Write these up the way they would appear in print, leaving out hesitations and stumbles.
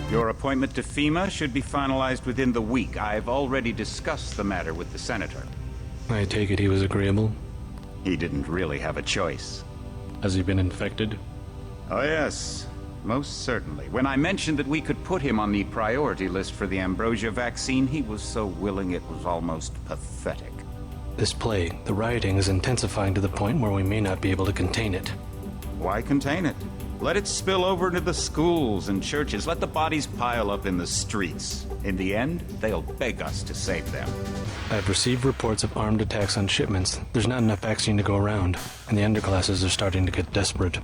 Your appointment to FEMA should be finalized within the week. I've already discussed the matter with the Senator. I take it he was agreeable? He didn't really have a choice. Has he been infected? Oh yes, most certainly. When I mentioned that we could put him on the priority list for the ambrosia vaccine, he was so willing it was almost pathetic. This plague, the rioting is intensifying to the point where we may not be able to contain it. Why contain it? Let it spill over into the schools and churches. Let the bodies pile up in the streets. In the end, they'll beg us to save them. I've received reports of armed attacks on shipments. There's not enough vaccine to go around, and the underclasses are starting to get desperate.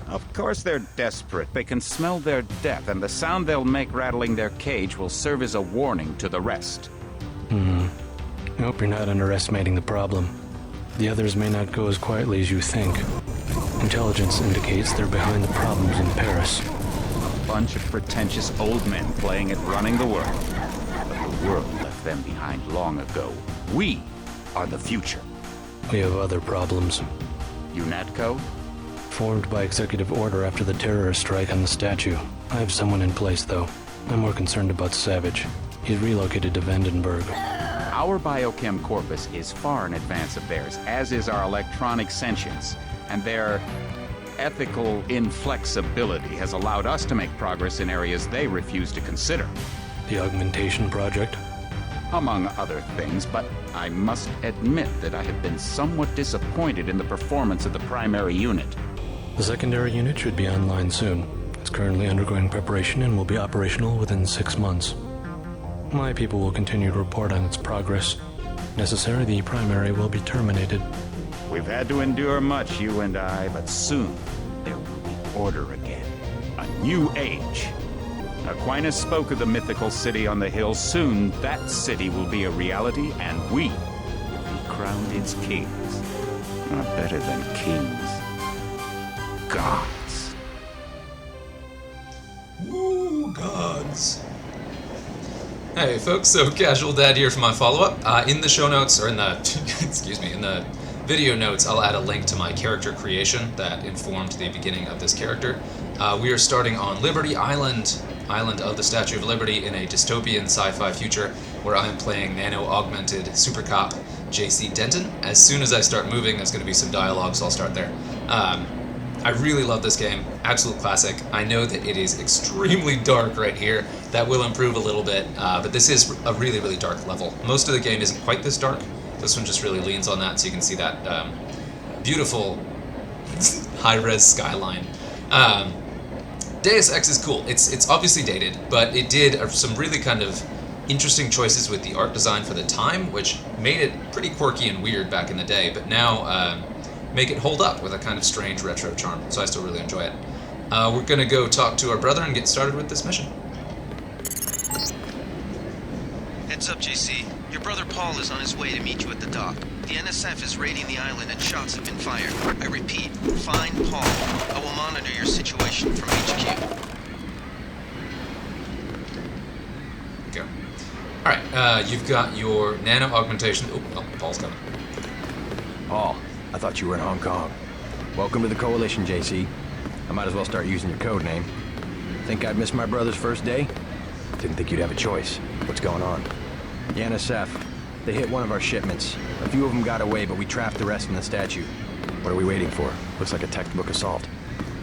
Of course they're desperate. They can smell their death, and the sound they'll make rattling their cage will serve as a warning to the rest. I hope you're not underestimating the problem. The others may not go as quietly as you think. Intelligence indicates they're behind the problems in Paris. A bunch of pretentious old men playing at running the world. But the world left them behind long ago. We are the future. We have other problems. UNATCO? Formed by executive order after the terrorist strike on the statue. I have someone in place, though. I'm more concerned about Savage. He's relocated to Vandenberg. Our biochem corpus is far in advance of theirs, as is our electronic sentience, and their ethical inflexibility has allowed us to make progress in areas they refuse to consider. The augmentation project? Among other things, but I must admit that I have been somewhat disappointed in the performance of the primary unit. The secondary unit should be online soon. It's currently undergoing preparation and will be operational within 6 months. My people will continue to report on its progress. If necessary, the primary will be terminated. We've had to endure much, you and I, but soon there will be order again. A new age. Aquinas spoke of the mythical city on the hill. Soon that city will be a reality, and we will be crowned its kings. Not better than kings. Gods. Ooh, gods. Hey folks, so Casual Dad here for my follow-up. In the show notes, or in the, in the video notes, I'll add a link to my character creation that informed the beginning of this character. We are starting on Liberty Island, Island of the Statue of Liberty, in a dystopian sci-fi future where I am playing nano-augmented super cop J.C. Denton. As soon as I start moving, there's going to be some dialogue, so I'll start there. I really love this game, absolute classic. I know that it is extremely dark right here. That will improve a little bit, but this is a really, really dark level. Most of the game isn't quite this dark. This one just really leans on that, so you can see that beautiful high-res skyline. Deus Ex is cool. It's obviously dated, but it did some really kind of interesting choices with the art design for the time, which made it pretty quirky and weird back in the day, but now make it hold up with a kind of strange retro charm, so I still really enjoy it. We're gonna go talk to our brother and get started with this mission. Heads up, JC. Your brother Paul is on his way to meet you at the dock. The NSF is raiding the island and shots have been fired. I repeat, find Paul. I will monitor your situation from HQ. Go. Alright, you've got your nano-augmentation... Oh, Paul's coming. Paul, I thought you were in Hong Kong. Welcome to the Coalition, JC. I might as well start using your code name. Think I'd miss my brother's first day? Didn't think you'd have a choice. What's going on? The NSF. They hit one of our shipments. A few of them got away, but we trapped the rest in the statue. What are we waiting for? Looks like a textbook assault.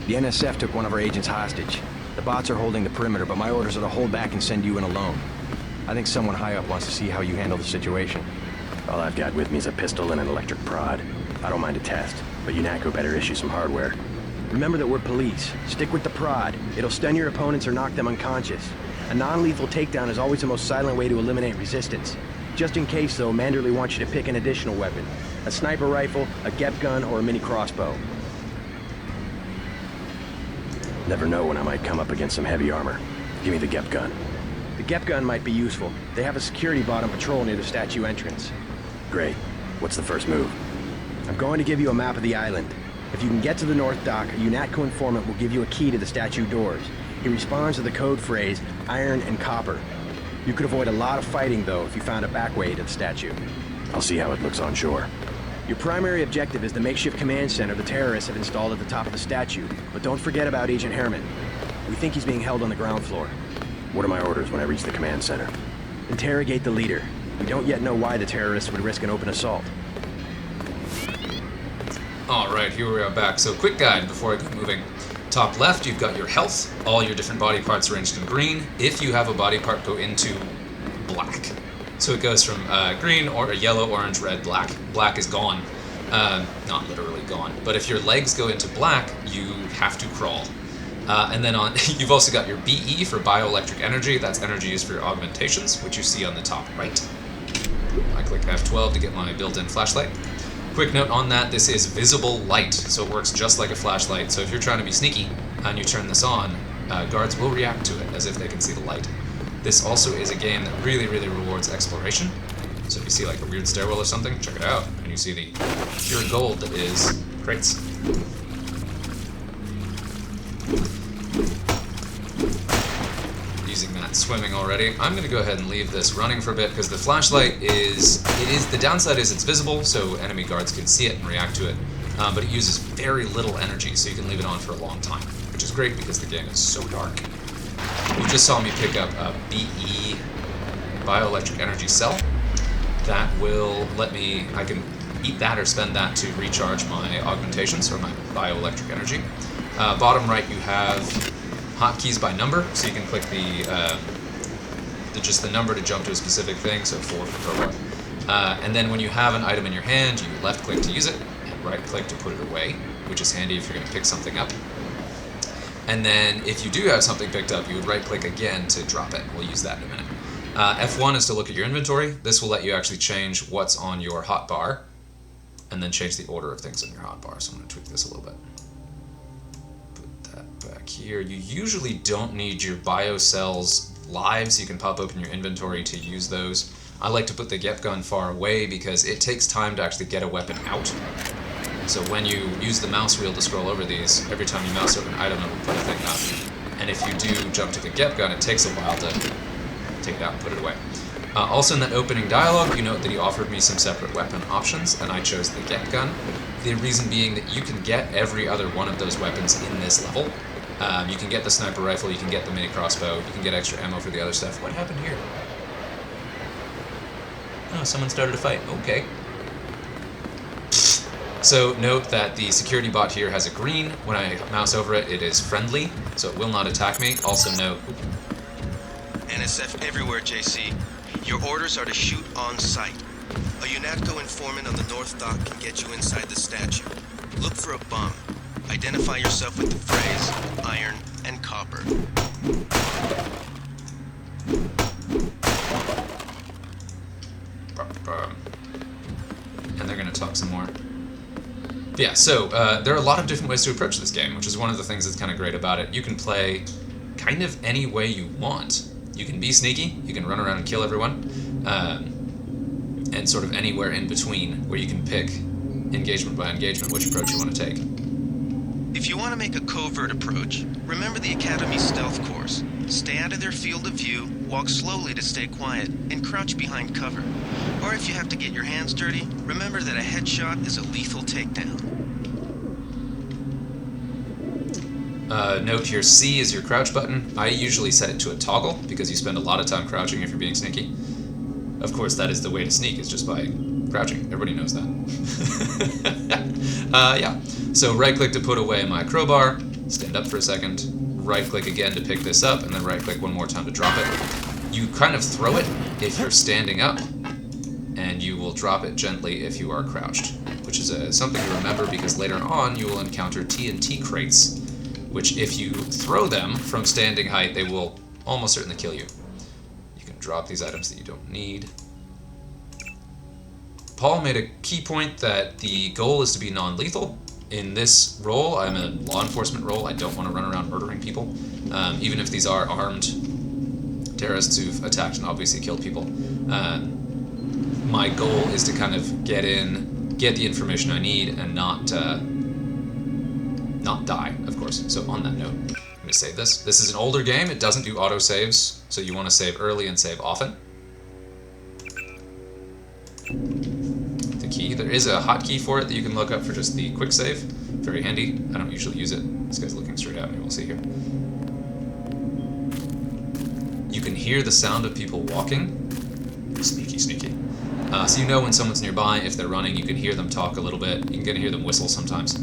The NSF took one of our agents hostage. The bots are holding the perimeter, but my orders are to hold back and send you in alone. I think someone high up wants to see how you handle the situation. All I've got with me is a pistol and an electric prod. I don't mind a test, but UNATCO better issue some hardware. Remember that we're police. Stick with the prod. It'll stun your opponents or knock them unconscious. A non-lethal takedown is always the most silent way to eliminate resistance. Just in case, though, Manderley wants you to pick an additional weapon. A sniper rifle, a GEP gun, or a mini crossbow. Never know when I might come up against some heavy armor. Give me the GEP gun. The GEP gun might be useful. They have a security bot on patrol near the statue entrance. Great. What's the first move? I'm going to give you a map of the island. If you can get to the North Dock, a UNATCO informant will give you a key to the statue doors. He responds to the code phrase, iron and copper. You could avoid a lot of fighting, though, if you found a back way to the statue. I'll see how it looks on shore. Your primary objective is the makeshift command center the terrorists have installed at the top of the statue, but don't forget about Agent Herman. We think he's being held on the ground floor. What are my orders when I reach the command center? Interrogate the leader. We don't yet know why the terrorists would risk an open assault. Alright, here we are back. So quick guide before I get moving. Top left, you've got your health, all your different body parts arranged in green. If you have a body part, go into black. So it goes from green, or yellow, orange, red, black. Black is gone. Not literally gone. But if your legs go into black, you have to crawl. And then you've also got your BE for bioelectric energy. That's energy used for your augmentations, which you see on the top right. I click F12 to get my built-in flashlight. Quick note on that, this is visible light, so it works just like a flashlight. So if you're trying to be sneaky and you turn this on, guards will react to it as if they can see the light. This also is a game that really, really rewards exploration. So if you see like a weird stairwell or something, check it out, and you see the pure gold that is crates. Using that swimming already. I'm going to go ahead and leave this running for a bit because the flashlight the downside is it's visible, so enemy guards can see it and react to it, but it uses very little energy, so you can leave it on for a long time, which is great because the game is so dark. You just saw me pick up a BE bioelectric energy cell. That will let me, I can eat that or spend that to recharge my augmentations or my bioelectric energy. Bottom right you have hotkeys by number, so you can click just the number to jump to a specific thing, so 4 for crowbar. And then when you have an item in your hand, you left click to use it, and right click to put it away, which is handy if you're going to pick something up. And then if you do have something picked up, you would right click again to drop it. We'll use that in a minute. F1 is to look at your inventory. This will let you actually change what's on your hotbar, and then change the order of things on your hotbar. So I'm going to tweak this a little bit. Put that back here. You usually don't need your biocells live, so you can pop open your inventory to use those. I like to put the GEP gun far away because it takes time to actually get a weapon out. So when you use the mouse wheel to scroll over these, every time you mouse over an item, it will put a thing up. And if you do jump to the GEP gun, it takes a while to take it out and put it away. Also in that opening dialogue, you note that he offered me some separate weapon options, and I chose the GEP gun. The reason being that you can get every other one of those weapons in this level. You can get the sniper rifle, you can get the mini crossbow, you can get extra ammo for the other stuff. What happened here? Oh, someone started a fight. Okay. So note that the security bot here has a green. When I mouse over it, it is friendly, so it will not attack me. Also note... NSF everywhere, JC. Your orders are to shoot on sight. A UNATCO informant on the North Dock can get you inside the statue. Look for a bomb. Identify yourself with the phrase, iron and copper. And they're going to talk some more. But yeah, so there are a lot of different ways to approach this game, which is one of the things that's kind of great about it. You can play kind of any way you want. You can be sneaky, you can run around and kill everyone, and sort of anywhere in between where you can pick engagement by engagement which approach you want to take. If you want to make a covert approach, remember the Academy stealth course. Stay out of their field of view, walk slowly to stay quiet, and crouch behind cover. Or if you have to get your hands dirty, remember that a headshot is a lethal takedown. Note here, C is your crouch button. I usually set it to a toggle because you spend a lot of time crouching if you're being sneaky. Of course, that is the way to sneak, is just by crouching. Everybody knows that. Yeah. So right-click to put away my crowbar, stand up for a second, right-click again to pick this up, and then right-click one more time to drop it. You kind of throw it if you're standing up, and you will drop it gently if you are crouched, which is something to remember because later on you will encounter TNT crates, which if you throw them from standing height, they will almost certainly kill you. You can drop these items that you don't need. Paul made a key point that the goal is to be non-lethal. In this role, I'm in a law enforcement role. I don't want to run around murdering people, even if these are armed terrorists who've attacked and obviously killed people. My goal is to kind of get in, get the information I need, and not die, of course. So on that note, I'm going to save this. This is an older game. It doesn't do autosaves, so you want to save early and save often. The key. There is a hotkey for it that you can look up for just the quick save. Very handy. I don't usually use it. This guy's looking straight at me. We'll see here. hear the sound of people walking. Sneaky, sneaky. So you know when someone's nearby. If they're running, you can hear them talk a little bit. You can hear them whistle sometimes.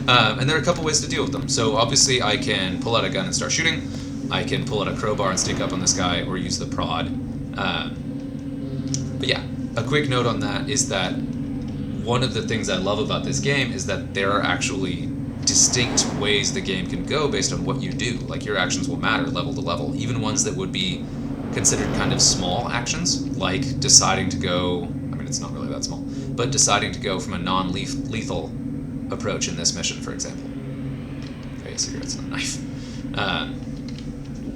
And there are a couple ways to deal with them. So obviously I can pull out a gun and start shooting. I can pull out a crowbar and stick up on this guy, or use the prod. But yeah, a quick note on that is that one of the things I love about this game is that there are actually distinct ways the game can go based on what you do. Like, your actions will matter level to level, even ones that would be considered kind of small actions, like deciding to go, I mean, it's not really that small, but deciding to go from a non-lethal approach in this mission, for example. Okay, cigarette's not a knife.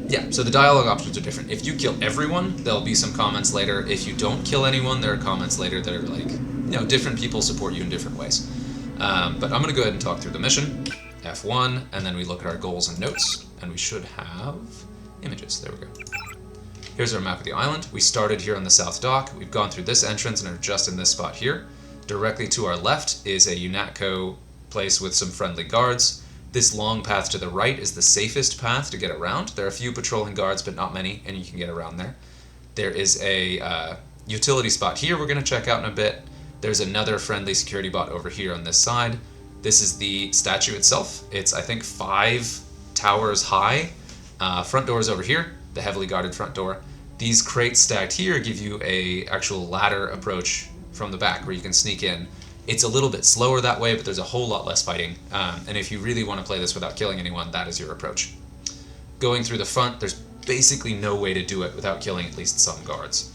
Yeah, so the dialogue options are different. If you kill everyone, there'll be some comments later. If you don't kill anyone, there are comments later that are like, you know, different people support you in different ways. But I'm going to go ahead and talk through the mission, F1, and then we look at our goals and notes, and we should have images. There we go. Here's our map of the island. We started here on the south dock. We've gone through this entrance and are just in this spot here. Directly to our left is a UNATCO place with some friendly guards. This long path to the right is the safest path to get around. There are a few patrolling guards, but not many, and you can get around there. There is a utility spot here we're going to check out in a bit. There's another friendly security bot over here on this side. This is the statue itself. It's, I think, 5 towers high. Front door is over here, the heavily guarded front door. These crates stacked here give you a actual ladder approach from the back where you can sneak in. It's a little bit slower that way, but there's a whole lot less fighting. And if you really want to play this without killing anyone, that is your approach. Going through the front, there's basically no way to do it without killing at least some guards.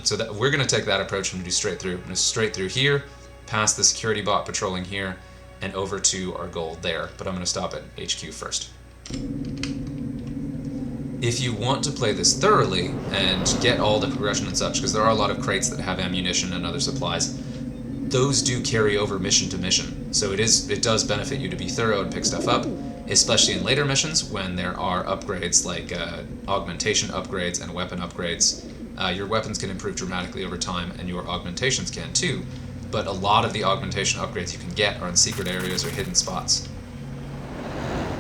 So that we're going to take that approach and do straight through. I'm going to straight through here, past the security bot patrolling here, and over to our goal there. But I'm going to stop at HQ first. If you want to play this thoroughly and get all the progression and such, because there are a lot of crates that have ammunition and other supplies, those do carry over mission to mission. So it does benefit you to be thorough and pick stuff up, especially in later missions when there are upgrades like augmentation upgrades and weapon upgrades. Your weapons can improve dramatically over time, and your augmentations can too, but a lot of the augmentation upgrades you can get are in secret areas or hidden spots.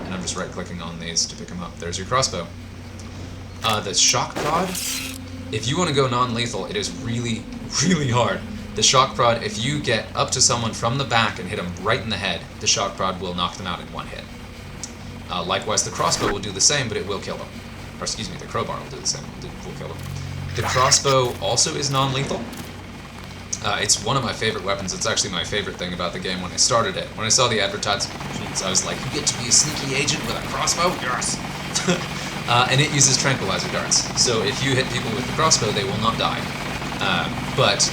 And I'm just right-clicking on these to pick them up. There's your crossbow. The shock prod, if you want to go non-lethal, it is really, really hard. The shock prod, if you get up to someone from the back and hit them right in the head, the shock prod will knock them out in one hit. Likewise, the crossbow will do the same, but it will kill them. Or excuse me, the crowbar will do the same, will kill them. The crossbow also is non-lethal. It's one of my favorite weapons. It's actually my favorite thing about the game when I started it. When I saw the advertisements, I was like, you get to be a sneaky agent with a crossbow? Yes! And it uses tranquilizer darts. So if you hit people with the crossbow, they will not die. But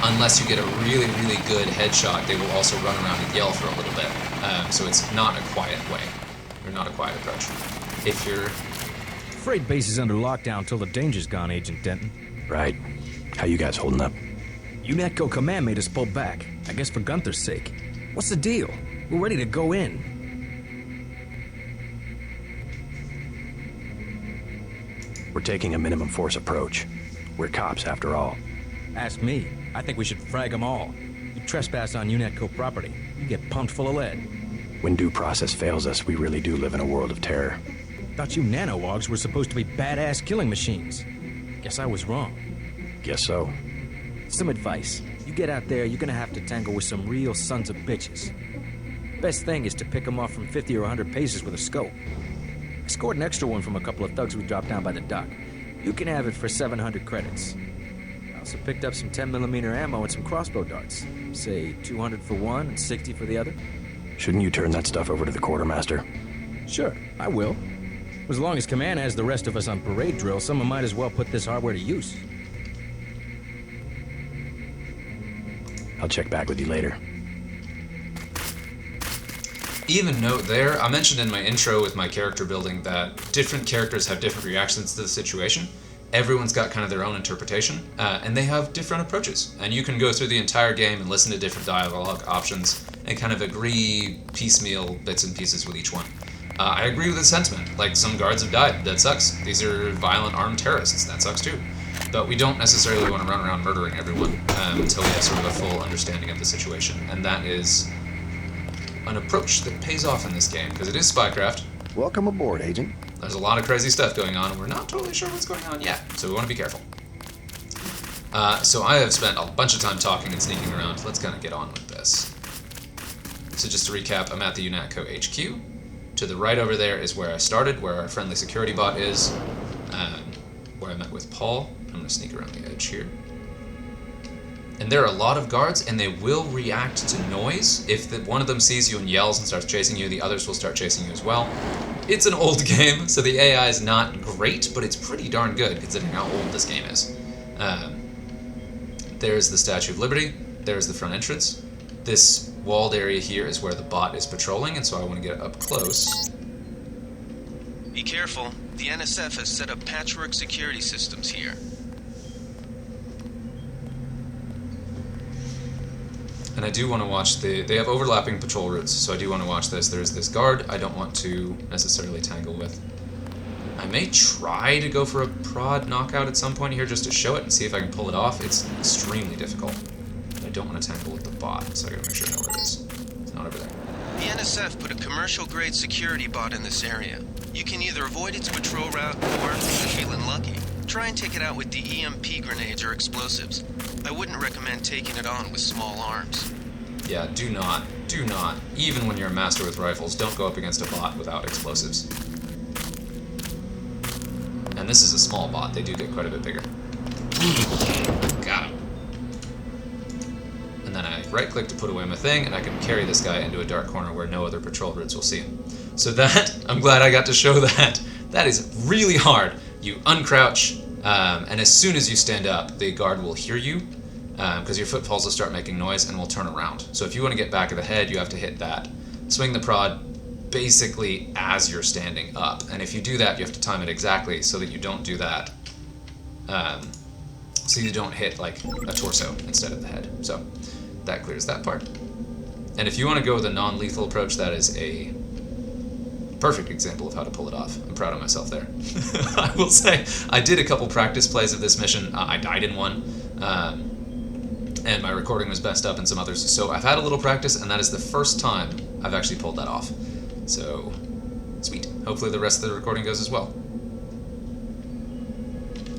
unless you get a really, really good headshot, they will also run around and yell for a little bit. So it's not a quiet way, or not a quiet approach. If you're... Freight base is under lockdown till the danger's gone, Agent Denton. Right. How you guys holding up? UNATCO command made us pull back, I guess for Gunther's sake. What's the deal? We're ready to go in. We're taking a minimum force approach. We're cops, after all. Ask me. I think we should frag them all. You trespass on UNATCO property, you get pumped full of lead. When due process fails us, we really do live in a world of terror. Thought you nanowogs were supposed to be badass killing machines. Guess I was wrong. Guess so. Some advice. You get out there, you're gonna have to tangle with some real sons of bitches. Best thing is to pick them off from 50 or 100 paces with a scope. I scored an extra one from a couple of thugs we dropped down by the dock. You can have it for 700 credits. I also picked up some 10mm ammo and some crossbow darts. Say 200 for one and 60 for the other. Shouldn't you turn that stuff over to the quartermaster? Sure, I will. As long as Command has the rest of us on parade drill, someone might as well put this hardware to use. I'll check back with you later. Even note there, I mentioned in my intro with my character building that different characters have different reactions to the situation. Everyone's got kind of their own interpretation, and they have different approaches. And you can go through the entire game and listen to different dialogue options and kind of agree piecemeal bits and pieces with each one. I agree with the sentiment. Like, some guards have died. That sucks. These are violent armed terrorists. That sucks too. But we don't necessarily want to run around murdering everyone until we have sort of a full understanding of the situation. And that is an approach that pays off in this game, because it is spycraft. Welcome aboard, Agent. There's a lot of crazy stuff going on, and we're not totally sure what's going on yet, so we want to be careful. So I have spent a bunch of time talking and sneaking around. Let's kind of get on with this. So just to recap, I'm at the UNATCO HQ. To the right over there is where I started, where our friendly security bot is, where I met with Paul. I'm going to sneak around the edge here. And there are a lot of guards, and they will react to noise. If one of them sees you and yells and starts chasing you, the others will start chasing you as well. It's an old game, so the AI is not great, but it's pretty darn good considering how old this game is. There's the Statue of Liberty. There's the front entrance. This walled area here is where the bot is patrolling, and so I want to get up close. Be careful. The NSF has set up patchwork security systems here. And I do want to watch they have overlapping patrol routes, so I do want to watch this. There's this guard I don't want to necessarily tangle with. I may try to go for a prod knockout at some point here just to show it and see if I can pull it off. It's extremely difficult. I don't want to tangle with the bot, so I gotta make sure I know where it is. It's not over there. The NSF put a commercial-grade security bot in this area. You can either avoid its patrol route or, if you're feeling lucky, try and take it out with the EMP grenades or explosives. I wouldn't recommend taking it on with small arms. Yeah, do not, even when you're a master with rifles, don't go up against a bot without explosives. And this is a small bot, they do get quite a bit bigger. Got him. And then I right-click to put away my thing, and I can carry this guy into a dark corner where no other patrol routes will see him. So that, I'm glad I got to show that. That is really hard. You uncrouch, and as soon as you stand up, the guard will hear you, because your footfalls will start making noise and will turn around. So if you want to get back of the head, you have to hit that. Swing the prod basically as you're standing up. And if you do that, you have to time it exactly so that you don't do that. So you don't hit like a torso instead of the head. So that clears that part. And if you want to go with a non-lethal approach, that is a perfect example of how to pull it off. I'm proud of myself there. I will say, I did a couple practice plays of this mission. I died in one. And my recording was messed up in some others. So I've had a little practice, and that is the first time I've actually pulled that off. So, sweet. Hopefully the rest of the recording goes as well.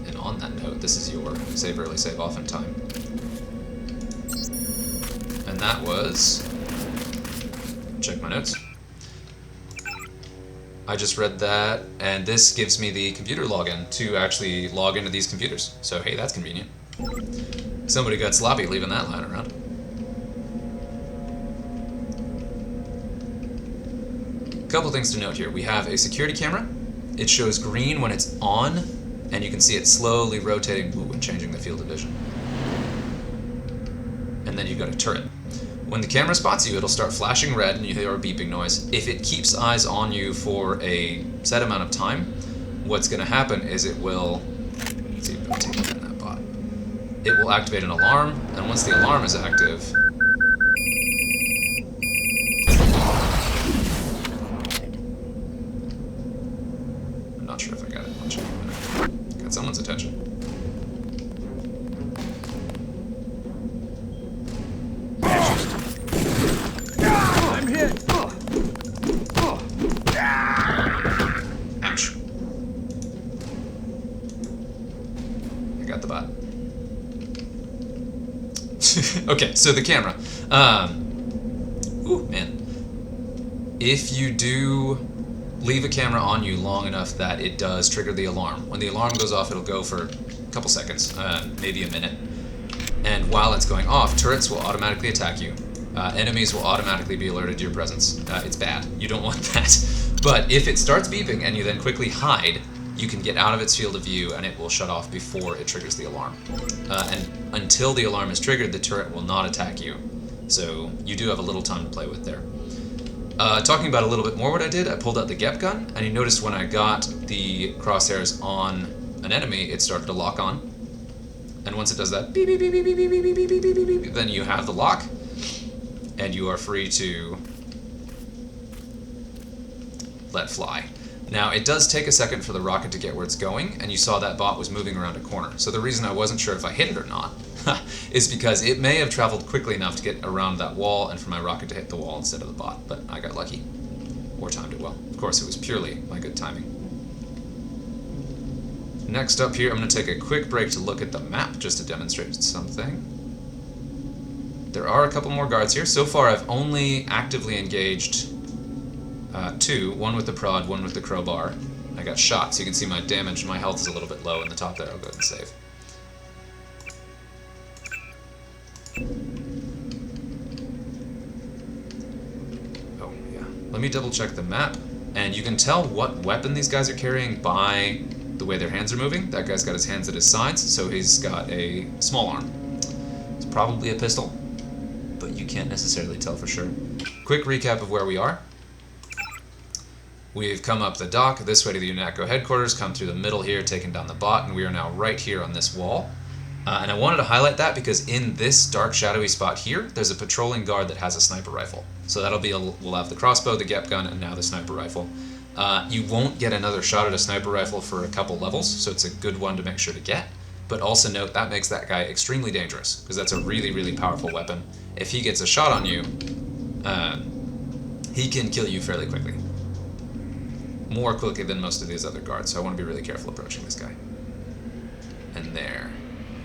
And on that note, this is your save early, save often time. And that was... check my notes. I just read that, and this gives me the computer login to actually log into these computers. So hey, that's convenient. Somebody got sloppy leaving that lying around. Couple things to note here. We have a security camera. It shows green when it's on, and you can see it slowly rotating and changing the field of vision. And then you've got a turret. When the camera spots you, it'll start flashing red and you hear a beeping noise. If it keeps eyes on you for a set amount of time, what's going to happen is it will... let's see if I can take that bot. It will activate an alarm, and once the alarm is active... I'm not sure if I got it much. Got someone's attention. I'm hit! Ouch. I got the bot. Okay, so the camera. Ooh, man. If you do leave a camera on you long enough that it does trigger the alarm. When the alarm goes off, it'll go for a couple seconds, maybe a minute. And while it's going off, turrets will automatically attack you. Enemies will automatically be alerted to your presence. It's bad. You don't want that. But if it starts beeping and you then quickly hide, you can get out of its field of view and it will shut off before it triggers the alarm. And until the alarm is triggered, the turret will not attack you. So you do have a little time to play with there. Talking about a little bit more what I did, I pulled out the GEP gun, and you noticed when I got the crosshairs on an enemy, it started to lock on. And once it does that, beep, beep, beep, beep, beep, beep, beep, beep, beep, beep, beep, then you have the lock, and you are free to let fly. Now, it does take a second for the rocket to get where it's going, and you saw that bot was moving around a corner. So the reason I wasn't sure if I hit it or not is because it may have traveled quickly enough to get around that wall and for my rocket to hit the wall instead of the bot, but I got lucky. Or timed it well. Of course, it was purely my good timing. Next up here, I'm going to take a quick break to look at the map just to demonstrate something. There are a couple more guards here. So far, I've only actively engaged two, one with the prod, one with the crowbar. I got shot, so you can see my damage, my health is a little bit low in the top there. I'll go ahead and save. Oh, yeah. Let me double check the map, and you can tell what weapon these guys are carrying by the way their hands are moving. That guy's got his hands at his sides, so he's got a small arm. It's probably a pistol, but you can't necessarily tell for sure. Quick recap of where we are. We've come up the dock this way to the UNATCO headquarters, come through the middle here, taken down the bot, and we are now right here on this wall. And I wanted to highlight that because in this dark, shadowy spot here, there's a patrolling guard that has a sniper rifle. So that'll be, we'll have the crossbow, the GEP gun, and now the sniper rifle. You won't get another shot at a sniper rifle for a couple levels, so it's a good one to make sure to get. But also note, that makes that guy extremely dangerous, because that's a really, really powerful weapon. If he gets a shot on you, he can kill you fairly quickly. More quickly than most of these other guards, so I want to be really careful approaching this guy. And there.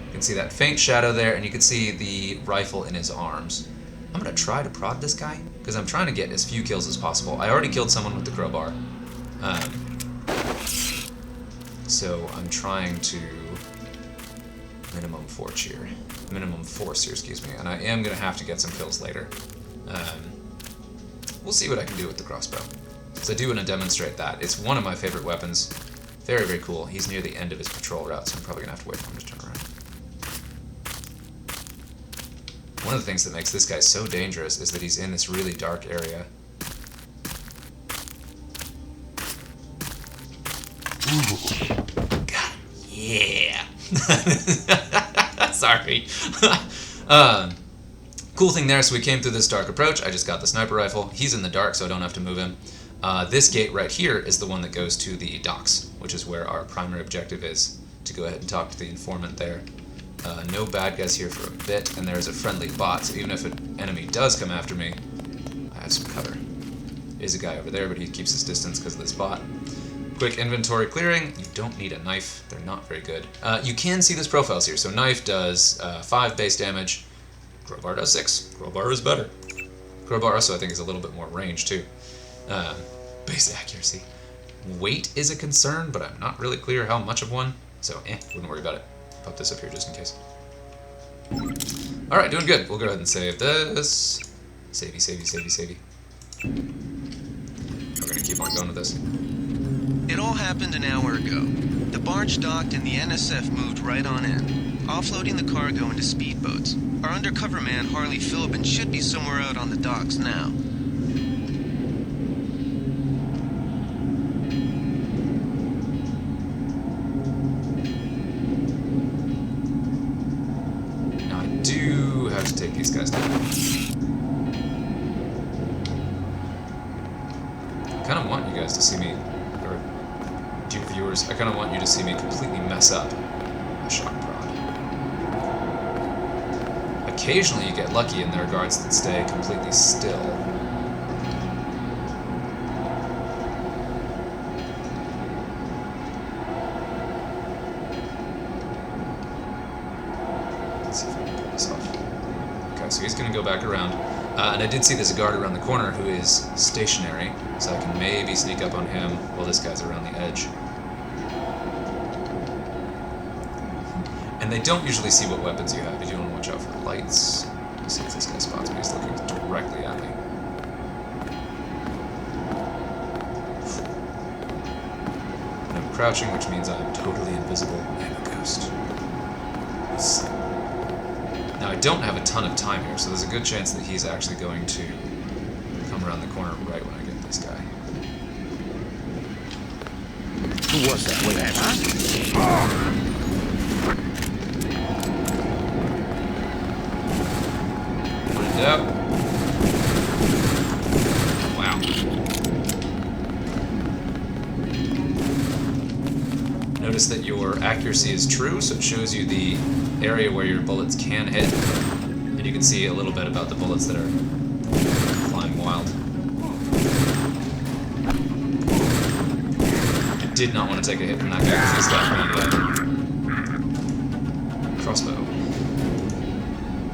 You can see that faint shadow there, and you can see the rifle in his arms. I'm going to try to prod this guy, because I'm trying to get as few kills as possible. I already killed someone with the crowbar. So I'm trying to minimum force here, excuse me, and I am going to have to get some kills later. We'll see what I can do with the crossbow. So I do want to demonstrate that. It's one of my favorite weapons. Very, very cool. He's near the end of his patrol route, so I'm probably going to have to wait for him to turn around. One of the things that makes this guy so dangerous is that he's in this really dark area. Ooh. God, yeah. Sorry. Cool thing there, so we came through this dark approach. I just got the sniper rifle. He's in the dark, so I don't have to move him. This gate right here is the one that goes to the docks, which is where our primary objective is, to go ahead and talk to the informant there. No bad guys here for a bit, and there's a friendly bot, so even if an enemy does come after me, I have some cover. There's a guy over there, but he keeps his distance because of this bot. Quick inventory clearing. You don't need a knife. They're not very good. You can see those profiles here. So knife does 5 base damage. Crowbar does 6. Crowbar is better. Crowbar also, I think, is a little bit more range, too. Base accuracy. Weight is a concern, but I'm not really clear how much of one. So, wouldn't worry about it. Pop this up here just in case. Alright, doing good. We'll go ahead and save this. Savey, savey, savey, savey. We're going to keep on going with this. It all happened an hour ago. The barge docked and the NSF moved right on in, offloading the cargo into speedboats. Our undercover man, Harley Philbin, should be somewhere out on the docks now. Now I do have to take these guys down. I kind of want you guys to see me, or dear viewers, I kind of want you to see me completely mess up a shock prod. Occasionally you get lucky and there are guards that stay completely still. Let's see if I can pull this off. Okay, so he's going to go back around. And I did see there's a guard around the corner who is stationary, so I can maybe sneak up on him while this guy's around the edge. And they don't usually see what weapons you have. You do want to watch out for lights. Let's see if this guy spots me. He's looking directly at me. And I'm crouching, which means I'm totally invisible and a ghost. Now I don't have a ton of time here, so there's a good chance that he's actually going to come around the corner right when I get this guy. Who was that? Wait, huh? Yep. Wow. Notice that your accuracy is true, so it shows you the area where your bullets can hit. And you can see a little bit about the bullets that are flying wild. did not want to take a hit from that guy because he's got the crossbow.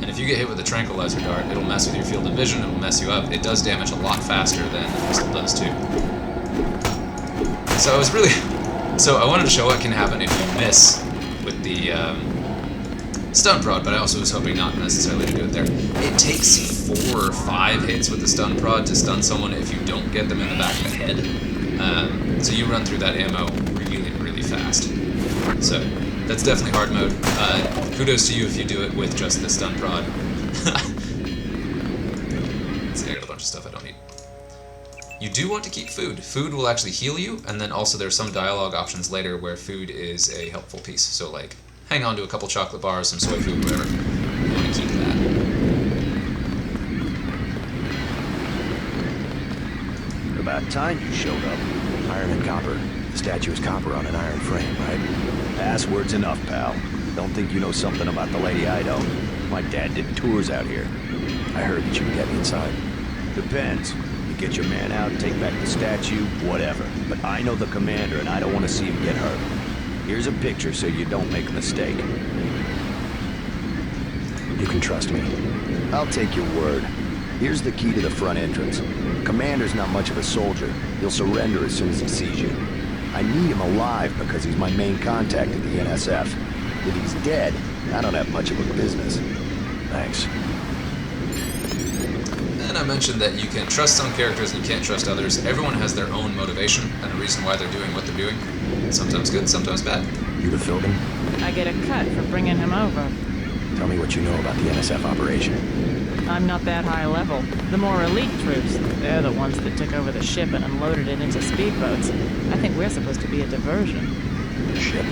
And if you get hit with a tranquilizer dart, it'll mess with your field of vision, it'll mess you up. It does damage a lot faster than the pistol does too. So I wanted to show what can happen if you miss with the stun prod, but I also was hoping not necessarily to do it there. It takes 4 or 5 hits with the stun prod to stun someone if you don't get them in the back of the head. So you run through that ammo really, really fast. So that's definitely hard mode. Kudos to you if you do it with just the stun prod. Let's see, I got a bunch of stuff I don't need. You do want to keep food. Food will actually heal you, and then also there's some dialogue options later where food is a helpful piece. So like, hang on to a couple chocolate bars, some soy food, whatever. You want to keep that. About time you showed up. Iron and copper. The statue is copper on an iron frame, right? Password's enough, pal. Don't think you know something about the lady I don't. My dad did tours out here. I heard that you can get me inside. Depends. You get your man out, take back the statue, whatever. But I know the commander and I don't want to see him get hurt. Here's a picture so you don't make a mistake. You can trust me. I'll take your word. Here's the key to the front entrance. Commander's not much of a soldier. He'll surrender as soon as he sees you. I need him alive because he's my main contact at the NSF. If he's dead, I don't have much of a business. Thanks. And I mentioned that you can trust some characters and you can't trust others. Everyone has their own motivation and a reason why they're doing what they're doing. Sometimes good, sometimes bad. You the Philbin? I get a cut for bringing him over. Tell me what you know about the NSF operation. I'm not that high level. The more elite troops, they're the ones that took over the ship and unloaded it into speedboats. I think we're supposed to be a diversion. Ship?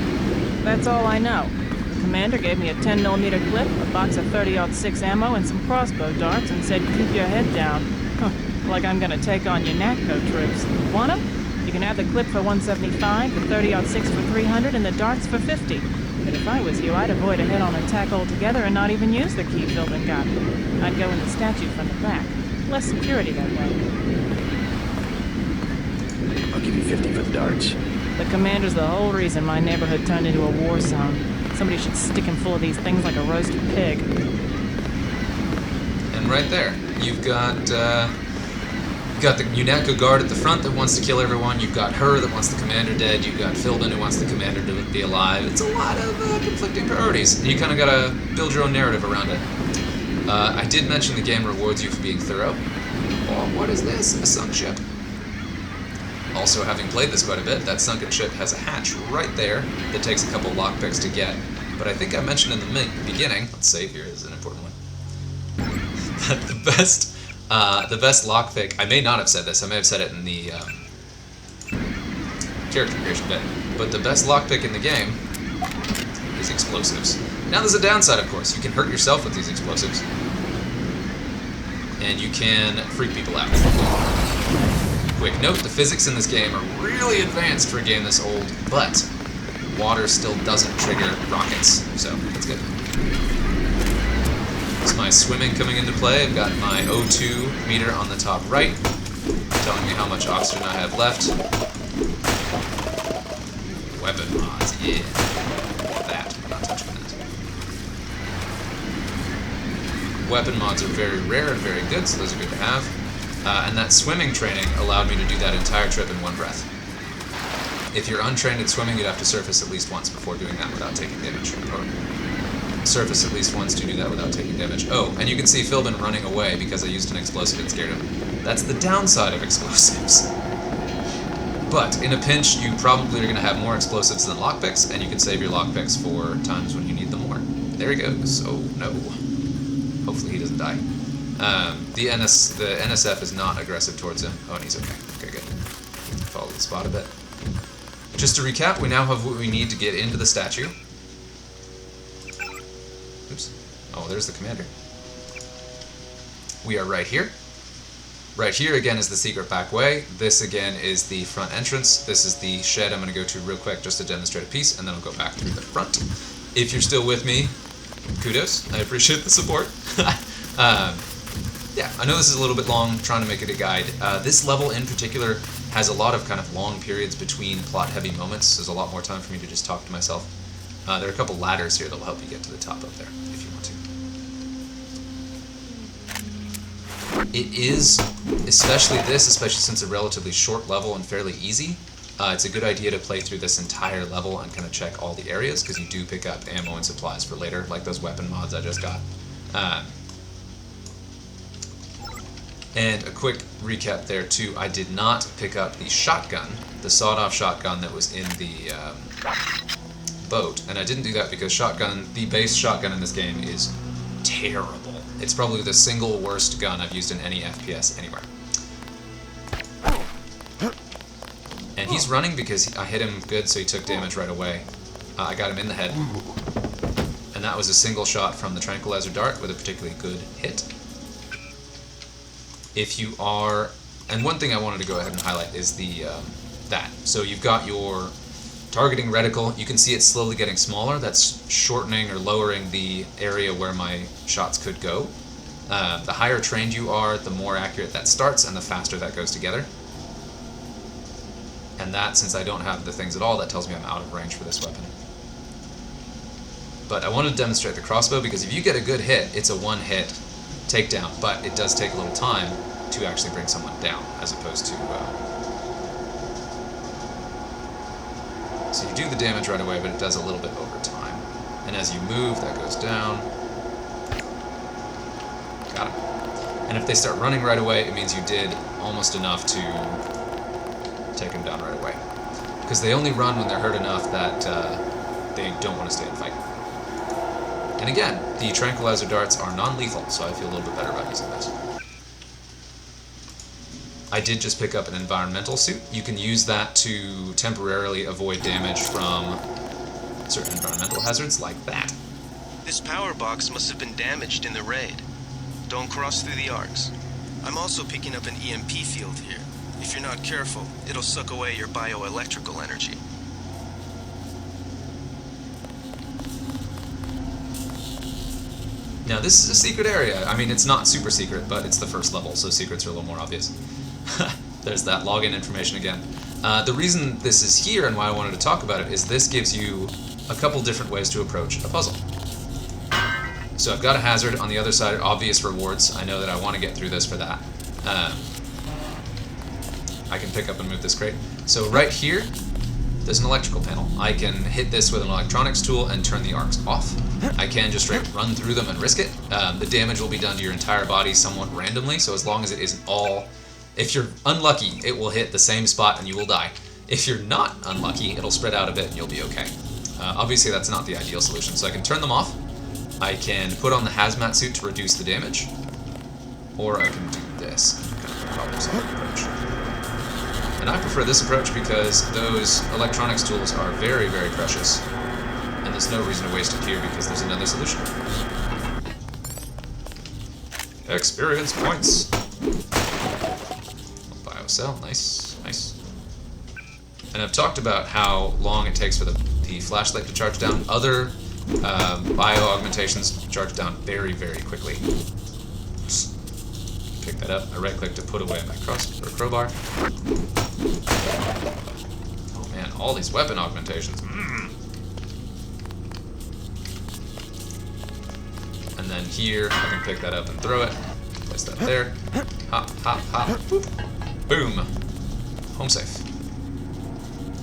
That's all I know. The commander gave me a 10mm clip, a box of 30-06 ammo, and some crossbow darts, and said, keep your head down. Huh, like I'm gonna take on your NATCO troops. Want 'em? You can have the clip for 175, the 30-06 for 300, and the darts for 50. But if I was you, I'd avoid a head-on attack altogether and not even use the key Philbin got. I'd go in the statue from the back. Less security that way. I'll give you 50 for the darts. The commander's the whole reason my neighborhood turned into a war zone. Somebody should stick him full of these things like a roasted pig. And right there, you've got the UNATCO guard at the front that wants to kill everyone. You've got her that wants the commander dead. You've got Philbin who wants the commander to be alive. It's a lot of conflicting priorities. You kind of gotta build your own narrative around it. I did mention the game rewards you for being thorough. Oh, what is this? A sunk ship. Also, having played this quite a bit, that sunken ship has a hatch right there that takes a couple lockpicks to get. But I think I mentioned in the beginning, let's save here, is an important one, that the best lockpick, I may not have said this, I may have said it in the character creation bit, but the best lockpick in the game is explosives. Now there's a downside, of course. You can hurt yourself with these explosives, and you can freak people out. Quick note, the physics in this game are really advanced for a game this old, but water still doesn't trigger rockets, so that's good. It's my swimming coming into play. I've got my O2 meter on the top right, telling me how much oxygen I have left. Weapon mods, yeah. That, I'm not touching that. Weapon mods are very rare and very good, so those are good to have. And that swimming training allowed me to do that entire trip in one breath. If you're untrained at swimming, you'd have to surface at least once before doing that without taking damage. Or surface at least once to do that without taking damage. Oh, and you can see Philbin running away because I used an explosive and scared him. That's the downside of explosives. But in a pinch, you probably are going to have more explosives than lockpicks, and you can save your lockpicks for times when you need them more. There he goes. Oh, no. Hopefully he doesn't die. The NSF is not aggressive towards him. Oh, and he's okay. Okay, good. Follow the spot a bit. Just to recap, we now have what we need to get into the statue. Oops. Oh, there's the commander. We are right here. Right here, again, is the secret back way. This, again, is the front entrance. This is the shed I'm going to go to real quick just to demonstrate a piece, and then I'll go back through the front. If you're still with me, kudos. I appreciate the support. Yeah, I know this is a little bit long, trying to make it a guide. This level in particular has a lot of kind of long periods between plot-heavy moments. There's a lot more time for me to just talk to myself. There are a couple ladders here that will help you get to the top up there, if you want to. It is, especially since it's a relatively short level and fairly easy, it's a good idea to play through this entire level and kind of check all the areas, because you do pick up ammo and supplies for later, like those weapon mods I just got. And a quick recap there too, I did not pick up the shotgun, the sawed-off shotgun that was in the boat, and I didn't do that because the base shotgun in this game is terrible. It's probably the single worst gun I've used in any FPS anywhere. And he's running because I hit him good, so he took damage right away. I got him in the head, and that was a single shot from the tranquilizer dart with a particularly good hit. If you are, and one thing I wanted to go ahead and highlight is the that. So you've got your targeting reticle. You can see it slowly getting smaller. That's shortening or lowering the area where my shots could go. The higher trained you are, the more accurate that starts, and the faster that goes together. And that, since I don't have the things at all, that tells me I'm out of range for this weapon. But I wanted to demonstrate the crossbow, because if you get a good hit, it's a one-hit takedown, but it does take a little time to actually bring someone down, as opposed to... So you do the damage right away, but it does a little bit over time. And as you move, that goes down. Got it. And if they start running right away, it means you did almost enough to take them down right away. Because they only run when they're hurt enough that they don't want to stay and fight. And again, the tranquilizer darts are non-lethal, so I feel a little bit better about using those. I did just pick up an environmental suit. You can use that to temporarily avoid damage from certain environmental hazards like that. This power box must have been damaged in the raid. Don't cross through the arcs. I'm also picking up an EMP field here. If you're not careful, it'll suck away your bioelectrical energy. Now this is a secret area. I mean, it's not super secret, but it's the first level, so secrets are a little more obvious. There's that login information again. The reason this is here and why I wanted to talk about it is this gives you a couple different ways to approach a puzzle. So I've got a hazard on the other side, obvious rewards. I know that I want to get through this for that. I can pick up and move this crate. So right here, there's an electrical panel. I can hit this with an electronics tool and turn the arcs off. I can just straight run through them and risk it. The damage will be done to your entire body somewhat randomly, so as long as it isn't all... If you're unlucky, it will hit the same spot and you will die. If you're not unlucky, it'll spread out a bit and you'll be okay. Obviously that's not the ideal solution, so I can turn them off. I can put on the hazmat suit to reduce the damage, or I can do this kind of problem-solving approach. And I prefer this approach because those electronics tools are very, very precious, and there's no reason to waste it here because there's another solution. Experience points! Biocell, nice, nice. And I've talked about how long it takes for the flashlight to charge down. Other bio-augmentations charge down very, very quickly. Just pick that up. I right-click to put away my crowbar. Oh man, all these weapon augmentations. And then here, I can pick that up and throw it. Place that there. Hop, hop, hop. Boop. Boom. Home safe.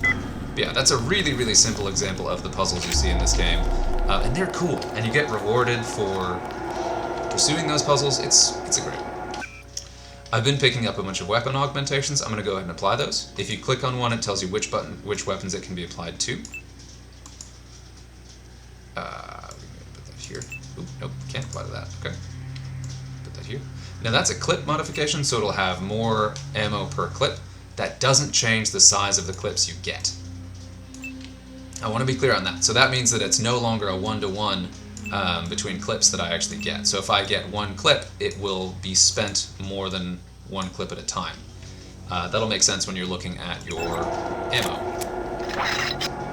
But yeah, that's a really, really simple example of the puzzles you see in this game. And they're cool, and you get rewarded for pursuing those puzzles. It's great. I've been picking up a bunch of weapon augmentations. I'm going to go ahead and apply those. If you click on one, it tells you which weapons it can be applied to. We're going to put that here. Oop, nope, can't apply to that. Okay. Put that here. Now that's a clip modification, so it'll have more ammo per clip. That doesn't change the size of the clips you get. I want to be clear on that. So that means that it's no longer a one-to-one between clips that I actually get. So if I get one clip, it will be spent more than one clip at a time. That'll make sense when you're looking at your ammo.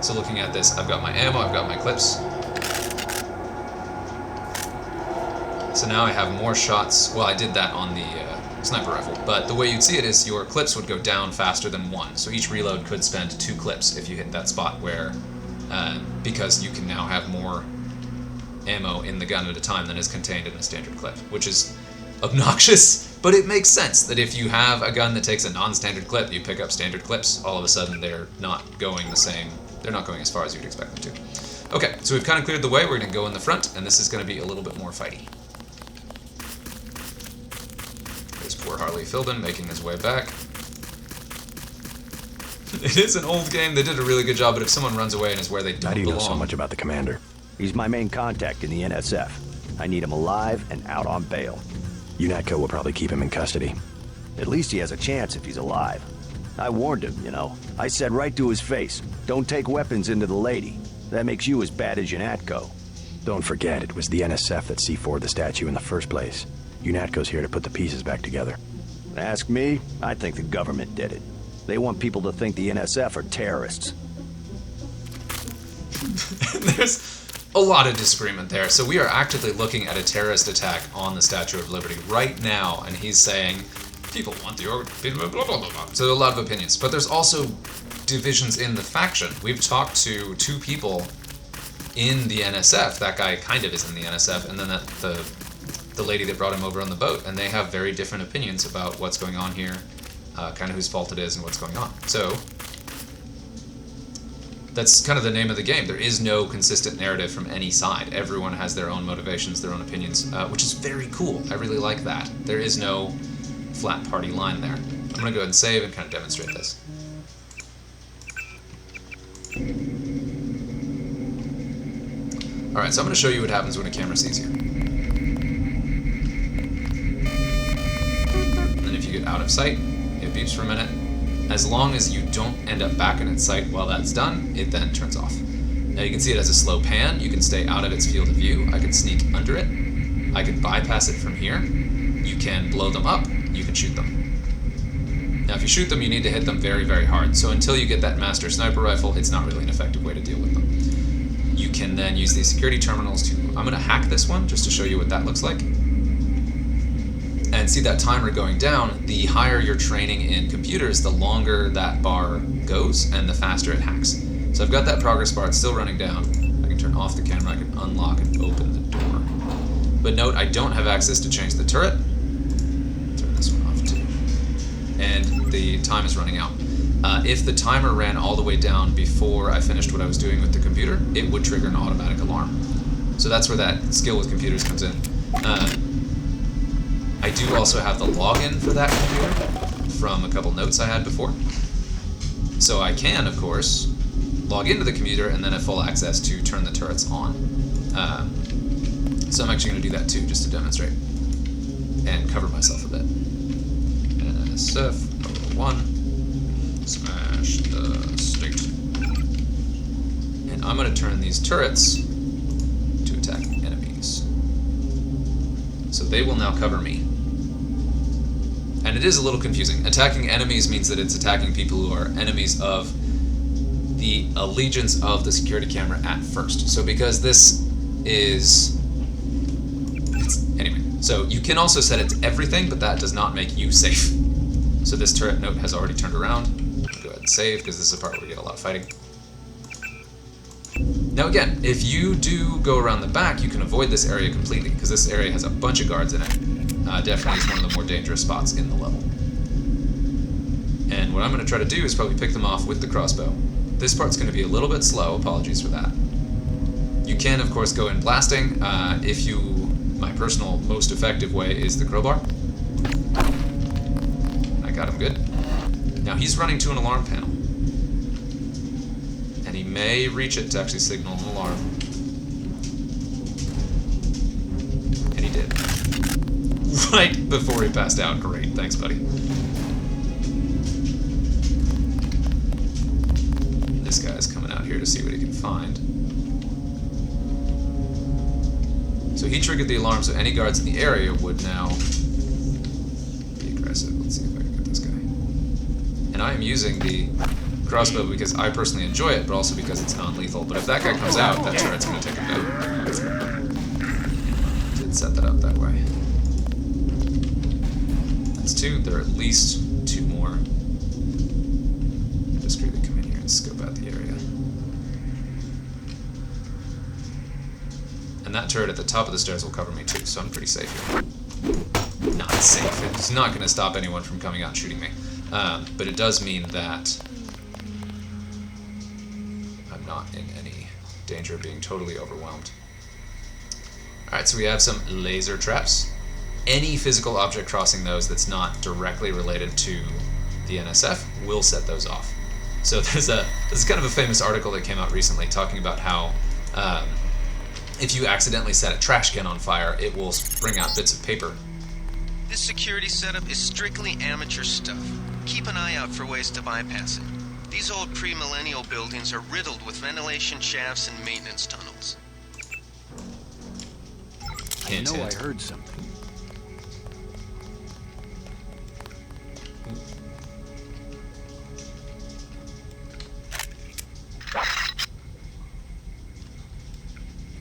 So looking at this, I've got my ammo, I've got my clips. So now I have more shots. Well, I did that on the sniper rifle. But the way you'd see it is your clips would go down faster than one. So each reload could spend 2 clips if you hit that spot where, because you can now have more ammo in the gun at a time than is contained in a standard clip, which is obnoxious, but it makes sense that if you have a gun that takes a non-standard clip, you pick up standard clips, all of a sudden they're not going the same, they're not going as far as you'd expect them to. Okay, so we've kind of cleared the way, we're going to go in the front, and this is going to be a little bit more fighty. There's poor Harley Philbin making his way back. It is an old game, they did a really good job, but if someone runs away and is where they don't How do you know belong... so much about the commander? He's my main contact in the NSF. I need him alive and out on bail. UNATCO will probably keep him in custody. At least he has a chance if he's alive. I warned him, you know. I said right to his face, don't take weapons into the lady. That makes you as bad as UNATCO. Don't forget, it was the NSF that C4'd the statue in the first place. UNATCO's here to put the pieces back together. Ask me, I think the government did it. They want people to think the NSF are terrorists. There's a lot of disagreement there. So we are actively looking at a terrorist attack on the Statue of Liberty right now, and he's saying people want the blah, blah, blah, blah. So a lot of opinions, but there's also divisions in the faction. We've talked to 2 people in the NSF. That guy kind of is in the NSF, and then the lady that brought him over on the boat, and they have very different opinions about what's going on here, kind of whose fault it is and what's going on. So that's kind of the name of the game. There is no consistent narrative from any side. Everyone has their own motivations, their own opinions, which is very cool. I really like that. There is no flat party line there. I'm going to go ahead and save and kind of demonstrate this. Alright, so I'm going to show you what happens when a camera sees you. And then if you get out of sight, it beeps for a minute. As long as you don't end up back in its sight while that's done, it then turns off. Now you can see it as a slow pan. You can stay out of its field of view. I can sneak under it. I can bypass it from here. You can blow them up. You can shoot them. Now if you shoot them, you need to hit them very, very hard. So until you get that master sniper rifle, it's not really an effective way to deal with them. You can then use these security terminals to... I'm going to hack this one just to show you what that looks like. And see that timer going down. The higher you're training in computers, the longer that bar goes and the faster it hacks. So I've got that progress bar, it's still running down. I can turn off the camera, I can unlock and open the door. But note, I don't have access to change the turret. Turn this one off too. And the time is running out. If the timer ran all the way down before I finished what I was doing with the computer, it would trigger an automatic alarm. So that's where that skill with computers comes in. I do also have the login for that computer from a couple notes I had before. So I can, of course, log into the computer and then have full access to turn the turrets on. So I'm actually going to do that too, just to demonstrate and cover myself a bit. NSF 01, smash the state. And I'm going to turn these turrets to attack enemies. So they will now cover me. And it is a little confusing. Attacking enemies means that it's attacking people who are enemies of the allegiance of the security camera at first. So because this is... Anyway, so you can also set it to everything, but that does not make you safe. So this turret note has already turned around. Go ahead and save, because this is the part where we get a lot of fighting. Now again, if you do go around the back, you can avoid this area completely, because this area has a bunch of guards in it. Definitely is one of the more dangerous spots in the level. And what I'm going to try to do is probably pick them off with the crossbow. This part's going to be a little bit slow, apologies for that. You can, of course, go in blasting. My personal most effective way is the crowbar. I got him good. Now he's running to an alarm panel. And he may reach it to actually signal an alarm. And he did. Right before he passed out. Great, thanks buddy. This guy's coming out here to see what he can find. So he triggered the alarm, so any guards in the area would now be aggressive. Let's see if I can get this guy. And I am using the crossbow because I personally enjoy it, but also because it's non-lethal. But if that guy comes out, that turret's going to take him out. Did set that up that way. That's 2. There are at least 2 more. Discreetly come in here and scope out the area. And that turret at the top of the stairs will cover me too, so I'm pretty safe here. Not safe. It's not going to stop anyone from coming out and shooting me. But it does mean that I'm not in any danger of being totally overwhelmed. Alright, so we have some laser traps. Any physical object crossing those that's not directly related to the NSF will set those off. So this is kind of a famous article that came out recently talking about how if you accidentally set a trash can on fire, it will bring out bits of paper. This security setup is strictly amateur stuff. Keep an eye out for ways to bypass it. These old pre-millennial buildings are riddled with ventilation shafts and maintenance tunnels. Hint, I hint. heard something.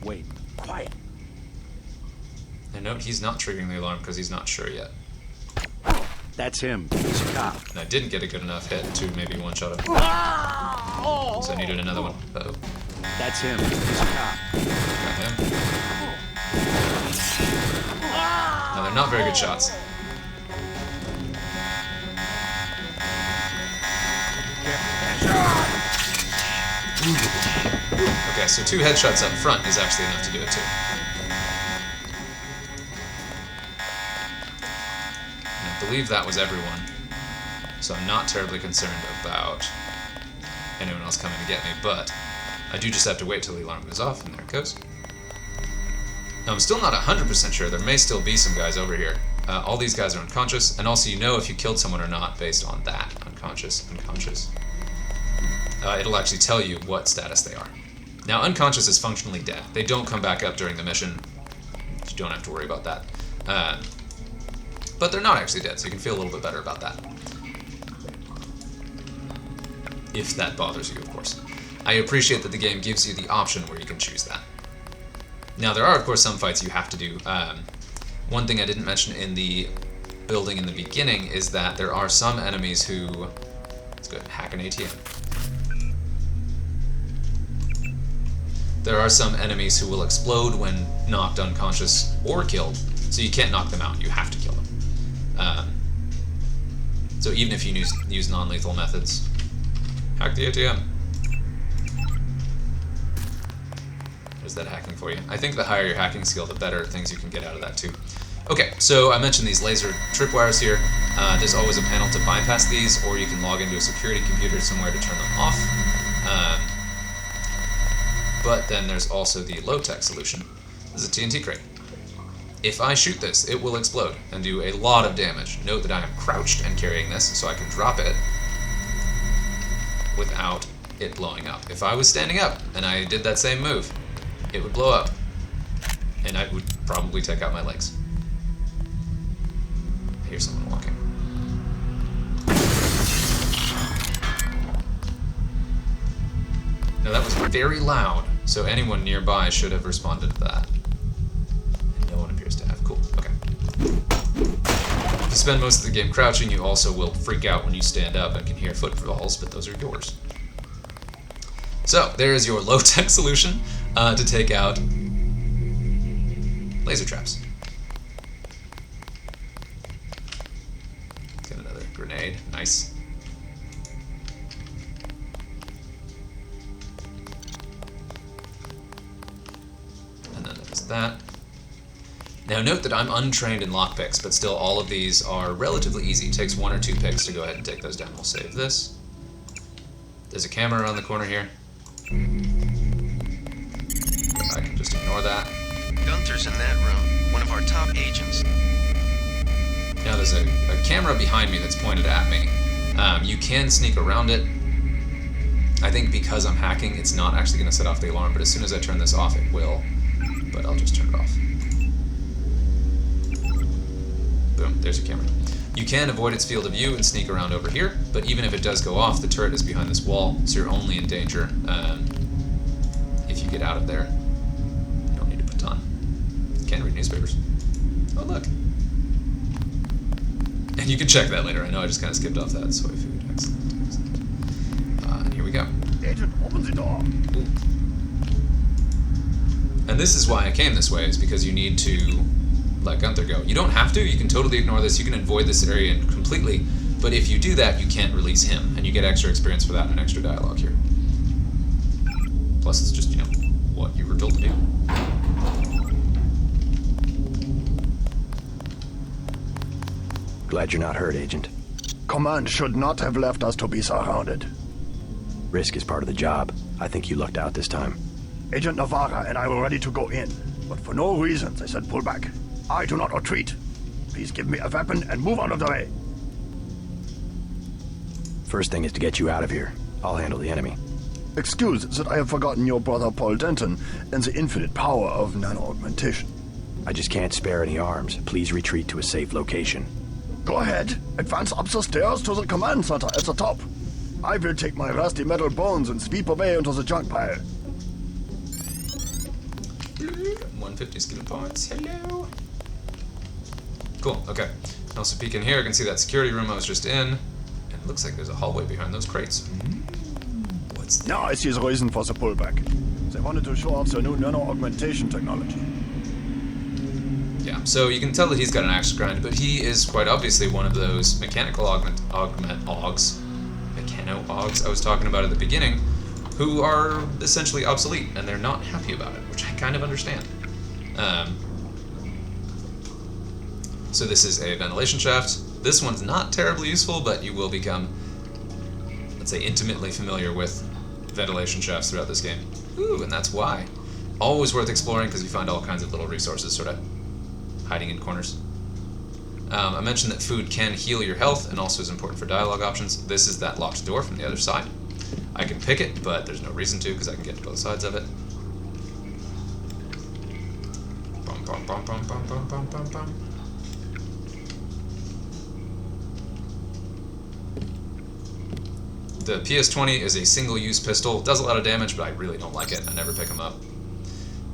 Wait, quiet. And note he's not triggering the alarm because he's not sure yet. That's him. He's a cop. And I didn't get a good enough hit to maybe one-shot him. So I needed another one. Uh-oh. That's him. He's a cop. Got him. Now they're not very good shots. Okay, so 2 headshots up front is actually enough to do it too. And I believe that was everyone. So I'm not terribly concerned about anyone else coming to get me, but I do just have to wait till the alarm goes off, and there it goes. Now I'm still not 100% sure. There may still be some guys over here. All these guys are unconscious, and also you know if you killed someone or not based on that. Unconscious, unconscious. It'll actually tell you what status they are. Now, unconscious is functionally dead. They don't come back up during the mission. You don't have to worry about that. But they're not actually dead, so you can feel a little bit better about that. If that bothers you, of course. I appreciate that the game gives you the option where you can choose that. Now, there are, of course, some fights you have to do. One thing I didn't mention in the building in the beginning is that there are some enemies who... Let's go ahead and hack an ATM. There are some enemies who will explode when knocked unconscious or killed, so you can't knock them out, you have to kill them. So even if you use non-lethal methods, hack the ATM. There's that hacking for you. I think the higher your hacking skill, the better things you can get out of that too. Okay, so I mentioned these laser tripwires here. There's always a panel to bypass these, or you can log into a security computer somewhere to turn them off. But then there's also the low-tech solution. This is a TNT crate. If I shoot this, it will explode and do a lot of damage. Note that I am crouched and carrying this, so I can drop it without it blowing up. If I was standing up and I did that same move, it would blow up, and I would probably take out my legs. I hear someone walking. Now that was very loud, so anyone nearby should have responded to that. And no one appears to have. Cool, okay. If you spend most of the game crouching, you also will freak out when you stand up and can hear footfalls, but those are yours. So, there is your low-tech solution to take out laser traps. Got another grenade, nice. That. Now note that I'm untrained in lockpicks, but still all of these are relatively easy. It takes 1 or 2 picks to go ahead and take those down. We'll save this. There's a camera around the corner here. I can just ignore that. Gunther's in that room, one of our top agents. Now there's a camera behind me that's pointed at me. You can sneak around it. I think because I'm hacking, it's not actually going to set off the alarm, but as soon as I turn this off, it will. But I'll just turn it off. Boom, there's your camera. You can avoid its field of view and sneak around over here, but even if it does go off, the turret is behind this wall, so you're only in danger if you get out of there. You don't need to put on. You can read newspapers. Oh, look. And you can check that later. I know I just kind of skipped off that. Soy food, excellent. And here we go. Agent, open the door. Ooh. And this is why I came this way, is because you need to let Gunther go. You don't have to. You can totally ignore this. You can avoid this area completely. But if you do that, you can't release him, and you get extra experience for that and extra dialogue here. Plus, it's just, you know, what you were told to do. Glad you're not hurt, Agent. Command should not have left us to be surrounded. Risk is part of the job. I think you lucked out this time. Agent Navarra and I were ready to go in, but for no reason they said pull back. I do not retreat. Please give me a weapon and move out of the way. First thing is to get you out of here. I'll handle the enemy. Excuse that I have forgotten your brother Paul Denton and the infinite power of nano-augmentation. I just can't spare any arms. Please retreat to a safe location. Go ahead. Advance up the stairs to the command center at the top. I will take my rusty metal bones and sweep away into the junk pile. 150 skill points. Hello. Cool. Okay. Also peek in here. I can see that security room I was just in. And it looks like there's a hallway behind those crates. What's that? Now I see the reason for the pullback. They wanted to show off their new nano-augmentation technology. Yeah, so you can tell that he's got an axe to grind, but he is quite obviously one of those mechanical augs I was talking about at the beginning, who are essentially obsolete, and they're not happy about it, which I kind of understand. So this is a ventilation shaft. This one's not terribly useful, but you will become, let's say, intimately familiar with ventilation shafts throughout this game. Ooh, and that's why. Always worth exploring, because you find all kinds of little resources sort of hiding in corners. I mentioned that food can heal your health and also is important for dialogue options. This is that locked door from the other side. I can pick it, but there's no reason to because I can get to both sides of it. Bum, bum, bum, bum, bum, bum, bum, bum, bum. The PS20 is a single-use pistol. Does a lot of damage, but I really don't like it. I never pick them up.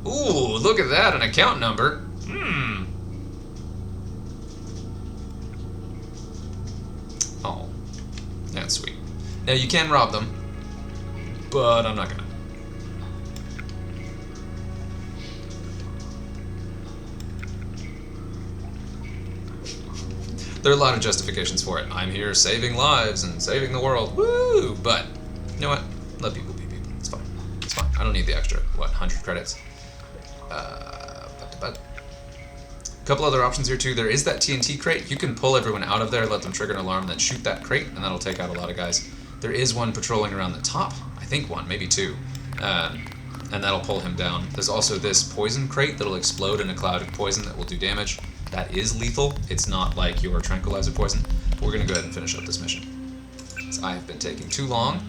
Ooh, look at that, an account number. Oh, that's sweet. Now you can rob them, but I'm not gonna. There are a lot of justifications for it. I'm here saving lives and saving the world. Woo! But, you know what? Let people be people. It's fine. It's fine. I don't need the extra, 100 credits. A couple other options here too. There is that TNT crate. You can pull everyone out of there, let them trigger an alarm, then shoot that crate, and that'll take out a lot of guys. There is one patrolling around the top. I think one, maybe two. And that'll pull him down. There's also this poison crate that'll explode in a cloud of poison that will do damage. That is lethal. It's not like your tranquilizer poison. But we're going to go ahead and finish up this mission. So I have been taking too long,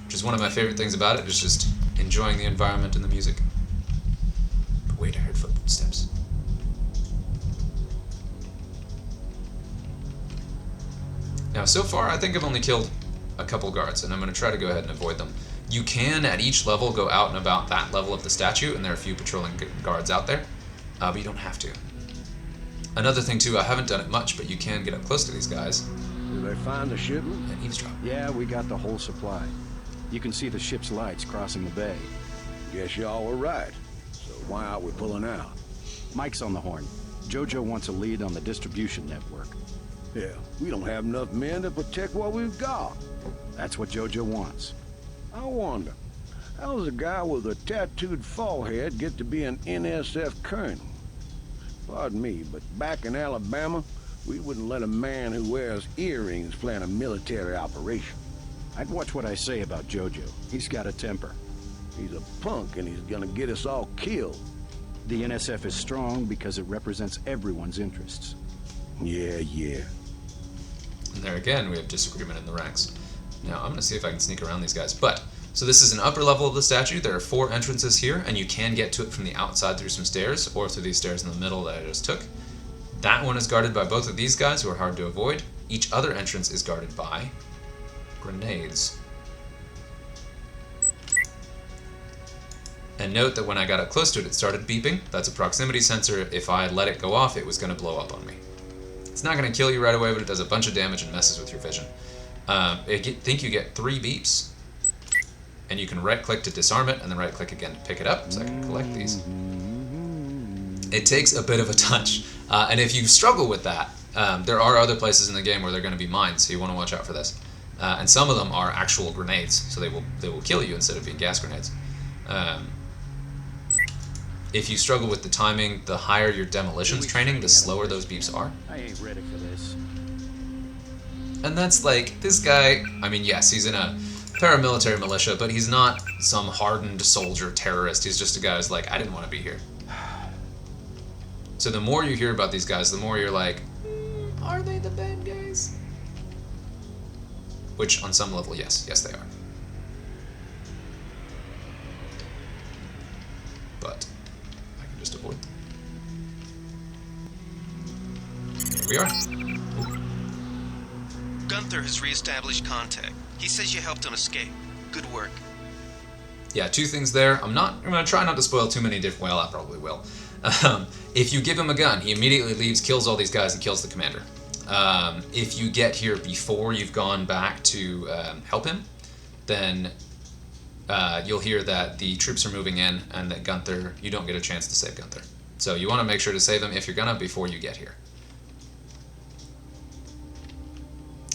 which is one of my favorite things about it, is just enjoying the environment and the music. But wait, I heard footsteps. Now, so far, I think I've only killed a couple guards, and I'm going to try to go ahead and avoid them. You can, at each level, go out and about that level of the statue, and there are a few patrolling guards out there, but you don't have to. Another thing, too, I haven't done it much, but you can get up close to these guys. Did they find the shipment? And eavesdrop. Yeah, we got the whole supply. You can see the ship's lights crossing the bay. Guess y'all were right. So why aren't we pulling out? Mike's on the horn. Jojo wants a lead on the distribution network. Yeah, we don't have enough men to protect what we've got. That's what Jojo wants. I wonder, how does a guy with a tattooed forehead get to be an NSF colonel? Pardon me, but back in Alabama, we wouldn't let a man who wears earrings plan a military operation. I'd watch what I say about Jojo. He's got a temper. He's a punk and he's gonna get us all killed. The NSF is strong because it represents everyone's interests. Yeah. And there again, we have disagreement in the ranks. Now, I'm going to see if I can sneak around these guys. So this is an upper level of the statue. There are 4 entrances here, and you can get to it from the outside through some stairs, or through these stairs in the middle that I just took. That one is guarded by both of these guys, who are hard to avoid. Each other entrance is guarded by grenades. And note that when I got up close to it, it started beeping. That's a proximity sensor. If I let it go off, it was going to blow up on me. It's not going to kill you right away, but it does a bunch of damage and messes with your vision. I think you get 3 beeps, and you can right-click to disarm it, and then right-click again to pick it up, so I can collect these. It takes a bit of a touch, and if you struggle with that, there are other places in the game where they're going to be mines, so you want to watch out for this. And some of them are actual grenades, so they will kill you instead of being gas grenades. If you struggle with the timing, the higher your demolitions training, the slower those beeps are. I ain't ready for this. And that's like, this guy, I mean, yes, he's in a paramilitary militia, but he's not some hardened soldier terrorist. He's just a guy who's like, I didn't want to be here. So the more you hear about these guys, the more you're like, are they the bad guys? Which, on some level, yes. Yes, they are. But I can just avoid them. Here we are. Gunther has reestablished contact. He says you helped him escape. Good work. Yeah, 2 things there. I'm going to try not to spoil too many different... Well, I probably will. If you give him a gun, he immediately leaves, kills all these guys, and kills the commander. If you get here before you've gone back to help him, then you'll hear that the troops are moving in and that Gunther, you don't get a chance to save Gunther. So you want to make sure to save him if you're gonna before you get here.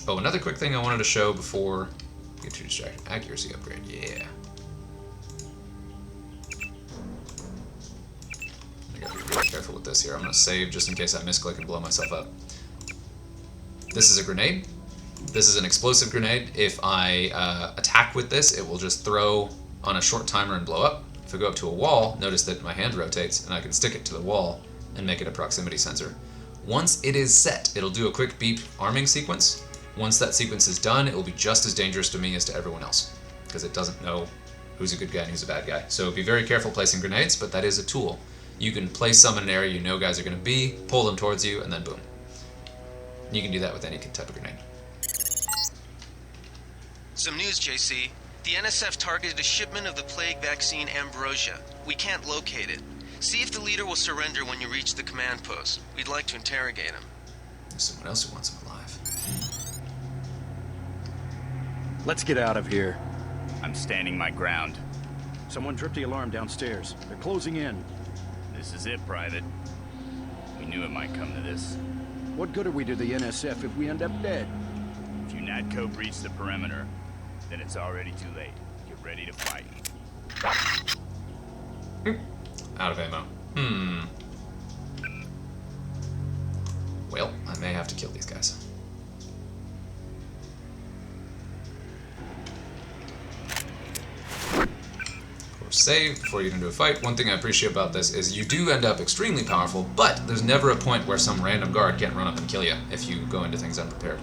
Oh, another quick thing I wanted to show before I get too distracted. Accuracy upgrade, yeah. I gotta be really careful with this here. I'm gonna save just in case I misclick and blow myself up. This is a grenade. This is an explosive grenade. If I attack with this, it will just throw on a short timer and blow up. If I go up to a wall, notice that my hand rotates and I can stick it to the wall and make it a proximity sensor. Once it is set, it'll do a quick beep arming sequence. Once that sequence is done, it will be just as dangerous to me as to everyone else because it doesn't know who's a good guy and who's a bad guy. So be very careful placing grenades, but that is a tool. You can place some in an area you know guys are going to be, pull them towards you, and then boom. You can do that with any type of grenade. Some news, JC. The NSF targeted a shipment of the plague vaccine Ambrosia. We can't locate it. See if the leader will surrender when you reach the command post. We'd like to interrogate him. There's someone else who wants him alive. Let's get out of here. I'm standing my ground. Someone tripped the alarm downstairs. They're closing in. This is it, Private. We knew it might come to this. What good are we to the NSF if we end up dead? If you NATCO breach the perimeter, then it's already too late. Get ready to fight. Out of ammo. Well, I may have to kill these guys. Of course, save before you get into a fight. One thing I appreciate about this is you do end up extremely powerful, but there's never a point where some random guard can't run up and kill you if you go into things unprepared.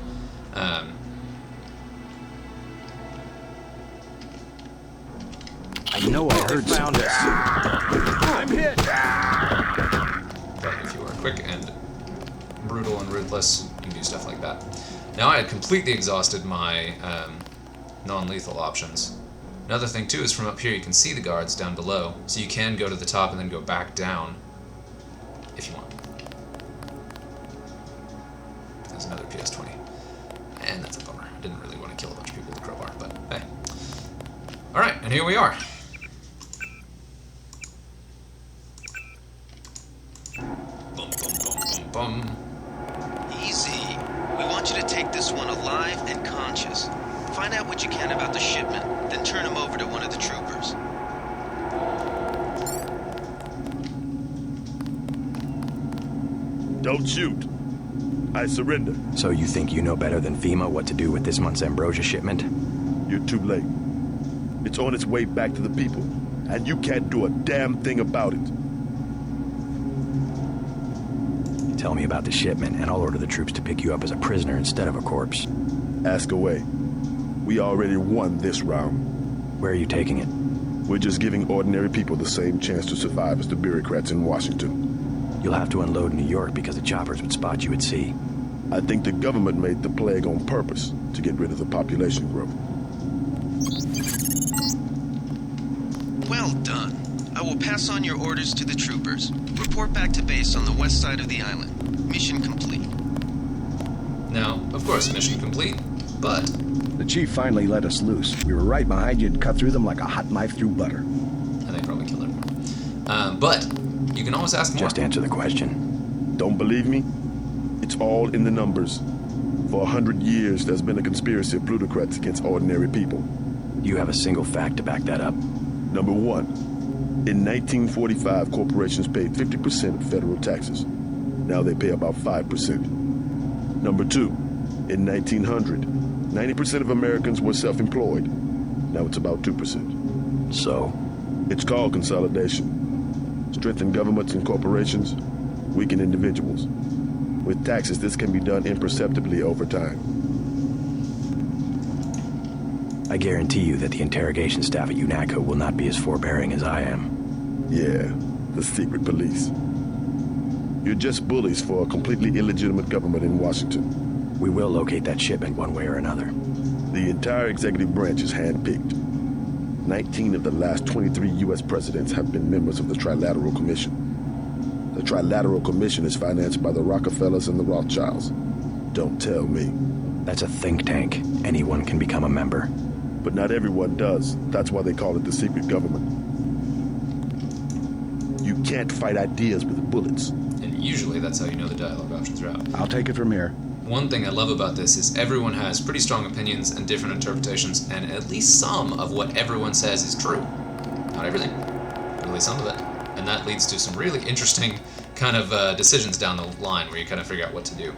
I know I heard found us. I'm hit. But if you are quick and brutal and ruthless, you can do stuff like that. Now I had completely exhausted my non-lethal options. Another thing too is from up here you can see the guards down below, so you can go to the top and then go back down if you want. There's another PS20. And that's a bummer. I didn't really want to kill a bunch of people with a crowbar, but hey. Alright, and here we are. Boom, boom, boom, boom, boom. Easy. We want you to take this one alive and conscious. Find out what you can about the shipment, then turn him over to one of the troopers. Don't shoot. I surrender. So you think you know better than FEMA what to do with this month's Ambrosia shipment? You're too late. It's on its way back to the people, and you can't do a damn thing about it. Tell me about the shipment, and I'll order the troops to pick you up as a prisoner instead of a corpse. Ask away. We already won this round. Where are you taking it? We're just giving ordinary people the same chance to survive as the bureaucrats in Washington. You'll have to unload in New York because the choppers would spot you at sea. I think the government made the plague on purpose to get rid of the population growth. Well done. I will pass on your orders to the troopers. Report back to base on the west side of the island. Mission complete. Now, of course, mission complete, but... The chief finally let us loose. We were right behind you and cut through them like a hot knife through butter. And they probably killed everyone. But you can always ask more. Just answer the question. Don't believe me? It's all in the numbers. For 100 years, there's been a conspiracy of plutocrats against ordinary people. Do you have a single fact to back that up? Number one, in 1945, corporations paid 50% of federal taxes. Now they pay about 5%. Number two, in 1900, 90% of Americans were self-employed. Now it's about 2%. So? It's called consolidation. Strengthen governments and corporations, weaken individuals. With taxes, this can be done imperceptibly over time. I guarantee you that the interrogation staff at UNATCO will not be as forbearing as I am. Yeah, the secret police. You're just bullies for a completely illegitimate government in Washington. We will locate that shipment one way or another. The entire executive branch is handpicked. 19 of the last 23 U.S. presidents have been members of the Trilateral Commission. The Trilateral Commission is financed by the Rockefellers and the Rothschilds. Don't tell me. That's a think tank. Anyone can become a member. But not everyone does. That's why they call it the secret government. You can't fight ideas with bullets. And usually that's how you know the dialogue options are out. I'll take it from here. One thing I love about this is everyone has pretty strong opinions and different interpretations, and at least some of what everyone says is true. Not everything, but at least some of it. And that leads to some really interesting kind of decisions down the line where you kind of figure out what to do.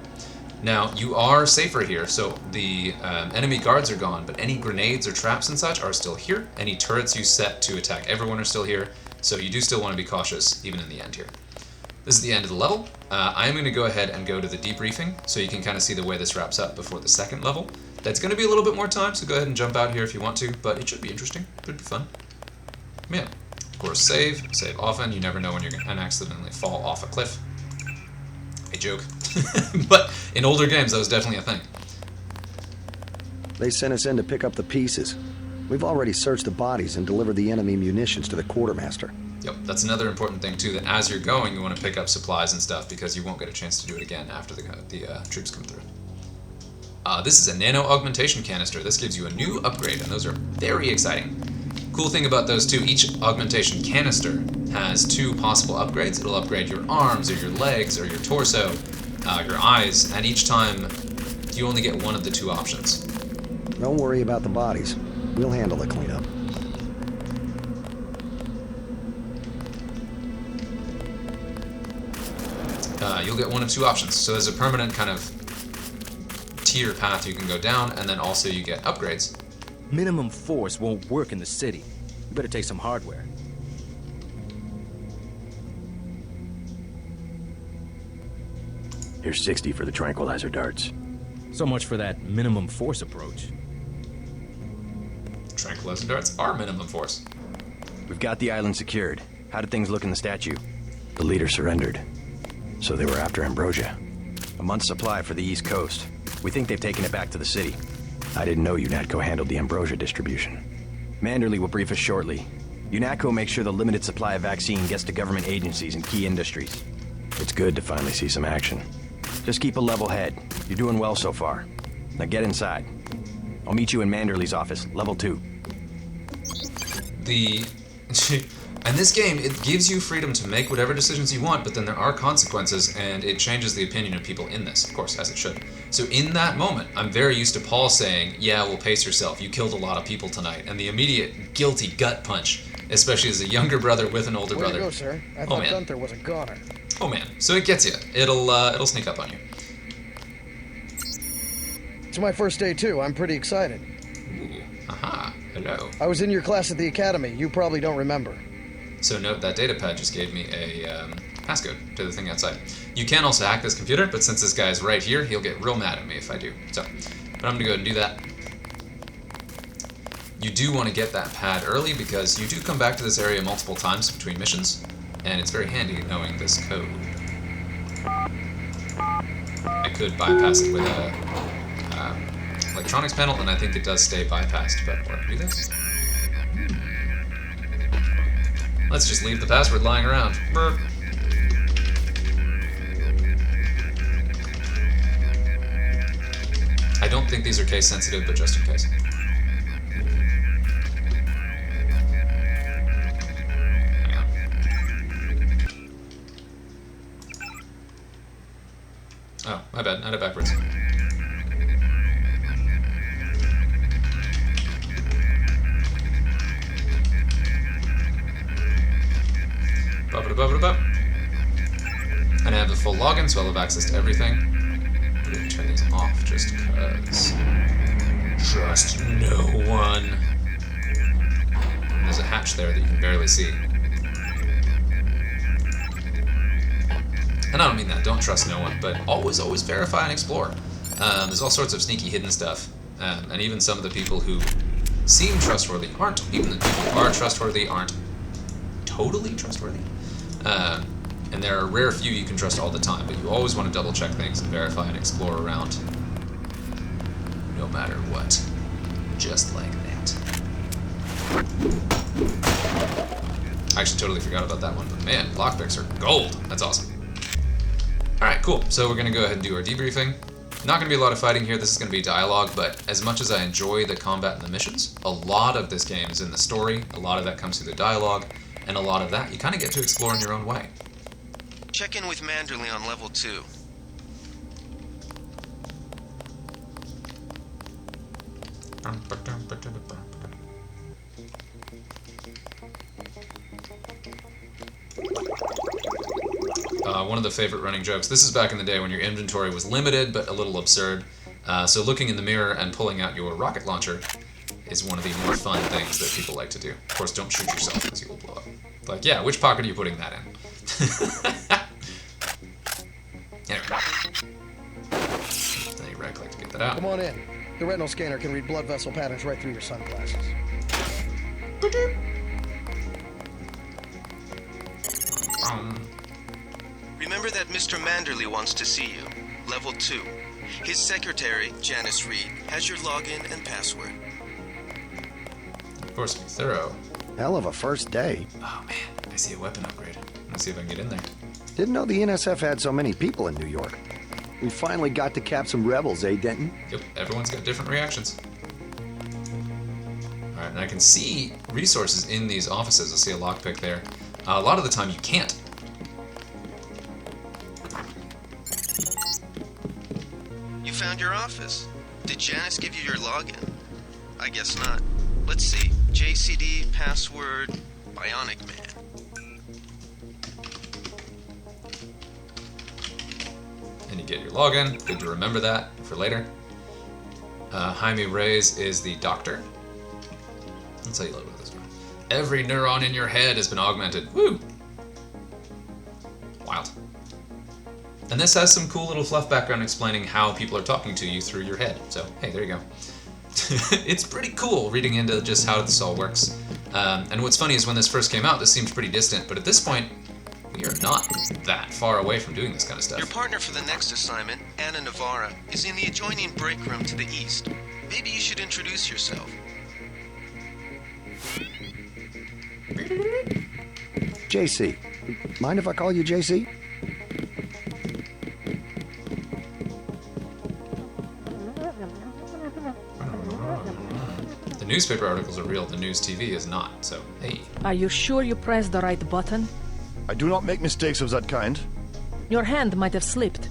Now, you are safer here, so the enemy guards are gone, but any grenades or traps and such are still here. Any turrets you set to attack everyone are still here, so you do still want to be cautious, even in the end here. This is the end of the level. I am going to go ahead and go to the debriefing, so you can kind of see the way this wraps up before the second level. That's going to be a little bit more time, so go ahead and jump out here if you want to, but it should be interesting. Should be fun. Yeah. Of course, save often. You never know when you're going to accidentally fall off a cliff. A joke. But in older games, that was definitely a thing. They sent us in to pick up the pieces. We've already searched the bodies and delivered the enemy munitions to the quartermaster. Yep, that's another important thing too, that as you're going, you want to pick up supplies and stuff because you won't get a chance to do it again after the troops come through. This is a nano augmentation canister. This gives you a new upgrade, and those are very exciting. Cool thing about those two, each augmentation canister has two possible upgrades. It'll upgrade your arms or your legs or your torso, your eyes, and each time you only get one of the two options. Don't worry about the bodies. We'll handle the cleanup. You'll get one of two options. So there's a permanent kind of tier path you can go down, and then also you get upgrades. Minimum force won't work in the city. You better take some hardware. Here's 60 for the tranquilizer darts. So much for that minimum force approach. Tranquilizer darts are minimum force. We've got the island secured. How did things look in the statue? The leader surrendered. So they were after Ambrosia. A month's supply for the East Coast. We think they've taken it back to the city. I didn't know UNATCO handled the Ambrosia distribution. Manderley will brief us shortly. UNATCO makes sure the limited supply of vaccine gets to government agencies and key industries. It's good to finally see some action. Just keep a level head. You're doing well so far. Now get inside. I'll meet you in Manderley's office, level 2. And this game, it gives you freedom to make whatever decisions you want, but then there are consequences, and it changes the opinion of people in this, of course, as it should. So in that moment, I'm very used to Paul saying, yeah, well, pace yourself, you killed a lot of people tonight, and the immediate guilty gut punch, especially as a younger brother with an older brother. Way to go, sir. I thought Gunther was a goner. Oh man, so it gets you. It'll sneak up on you. It's my first day too. I'm pretty excited. Ooh, aha, hello. I was in your class at the academy. You probably don't remember. So note that datapad just gave me a passcode to the thing outside. You can also hack this computer, but since this guy's right here, he'll get real mad at me if I do. So, but I'm gonna go ahead and do that. You do want to get that pad early because you do come back to this area multiple times between missions, and it's very handy knowing this code. I could bypass it with a electronics panel, and I think it does stay bypassed, but we're gonna do this. Let's just leave the password lying around. Burp. think these are case sensitive, but just in case. Hang on. Oh, my bad. I had it backwards. And I have the full login, so I'll have access to everything. I'm going to turn these off just because. Trust no one. And there's a hatch there that you can barely see. And I don't mean that, don't trust no one, but always verify and explore. There's all sorts of sneaky hidden stuff. And even some of the people who seem trustworthy aren't. Even the people who are trustworthy aren't totally trustworthy. And there are a rare few you can trust all the time, but you always want to double check things and verify and explore around. No matter what. Just like that. I actually totally forgot about that one, but man, lockpicks are gold. That's awesome. Alright, cool. So we're going to go ahead and do our debriefing. Not going to be a lot of fighting here, this is going to be dialogue, but as much as I enjoy the combat and the missions, a lot of this game is in the story, a lot of that comes through the dialogue, and a lot of that you kind of get to explore in your own way. Check in with Manderley on level 2. One of the favorite running jokes. This is back in the day when your inventory was limited but a little absurd. So looking in the mirror and pulling out your rocket launcher is one of the more fun things that people like to do. Of course, don't shoot yourself because you will blow up. Like, yeah, which pocket are you putting that in? Anyway. Then you right-click to get that out. Come on in. The retinal scanner can read blood vessel patterns right through your sunglasses. Remember that Mr. Manderley wants to see you. Level 2. His secretary, Janice Reed, has your login and password. Of course, be thorough. Hell of a first day. Oh man, I see a weapon upgrade. Let's see if I can get in there. Didn't know the NSF had so many people in New York. We finally got to cap some rebels, eh, Denton? Yep, everyone's got different reactions. Alright, and I can see resources in these offices. I see a lockpick there. A lot of the time you can't. You found your office. Did Janice give you your login? I guess not. Let's see. JCD, password, Bionic Man. And you get your login. Good to remember that for later. Jaime Reyes is the doctor. Let's tell you a little bit about this one. Every neuron in your head has been augmented. Woo! Wild. And this has some cool little fluff background explaining how people are talking to you through your head. So, hey, there you go. It's pretty cool reading into just how this all works. And what's funny is when this first came out, this seemed pretty distant, but at this point, we are not that far away from doing this kind of stuff. Your partner for the next assignment, Anna Navarra, is in the adjoining break room to the east. Maybe you should introduce yourself. JC. Mind if I call you JC? The newspaper articles are real, the news TV is not, so hey. Are you sure you pressed the right button? I do not make mistakes of that kind. Your hand might have slipped.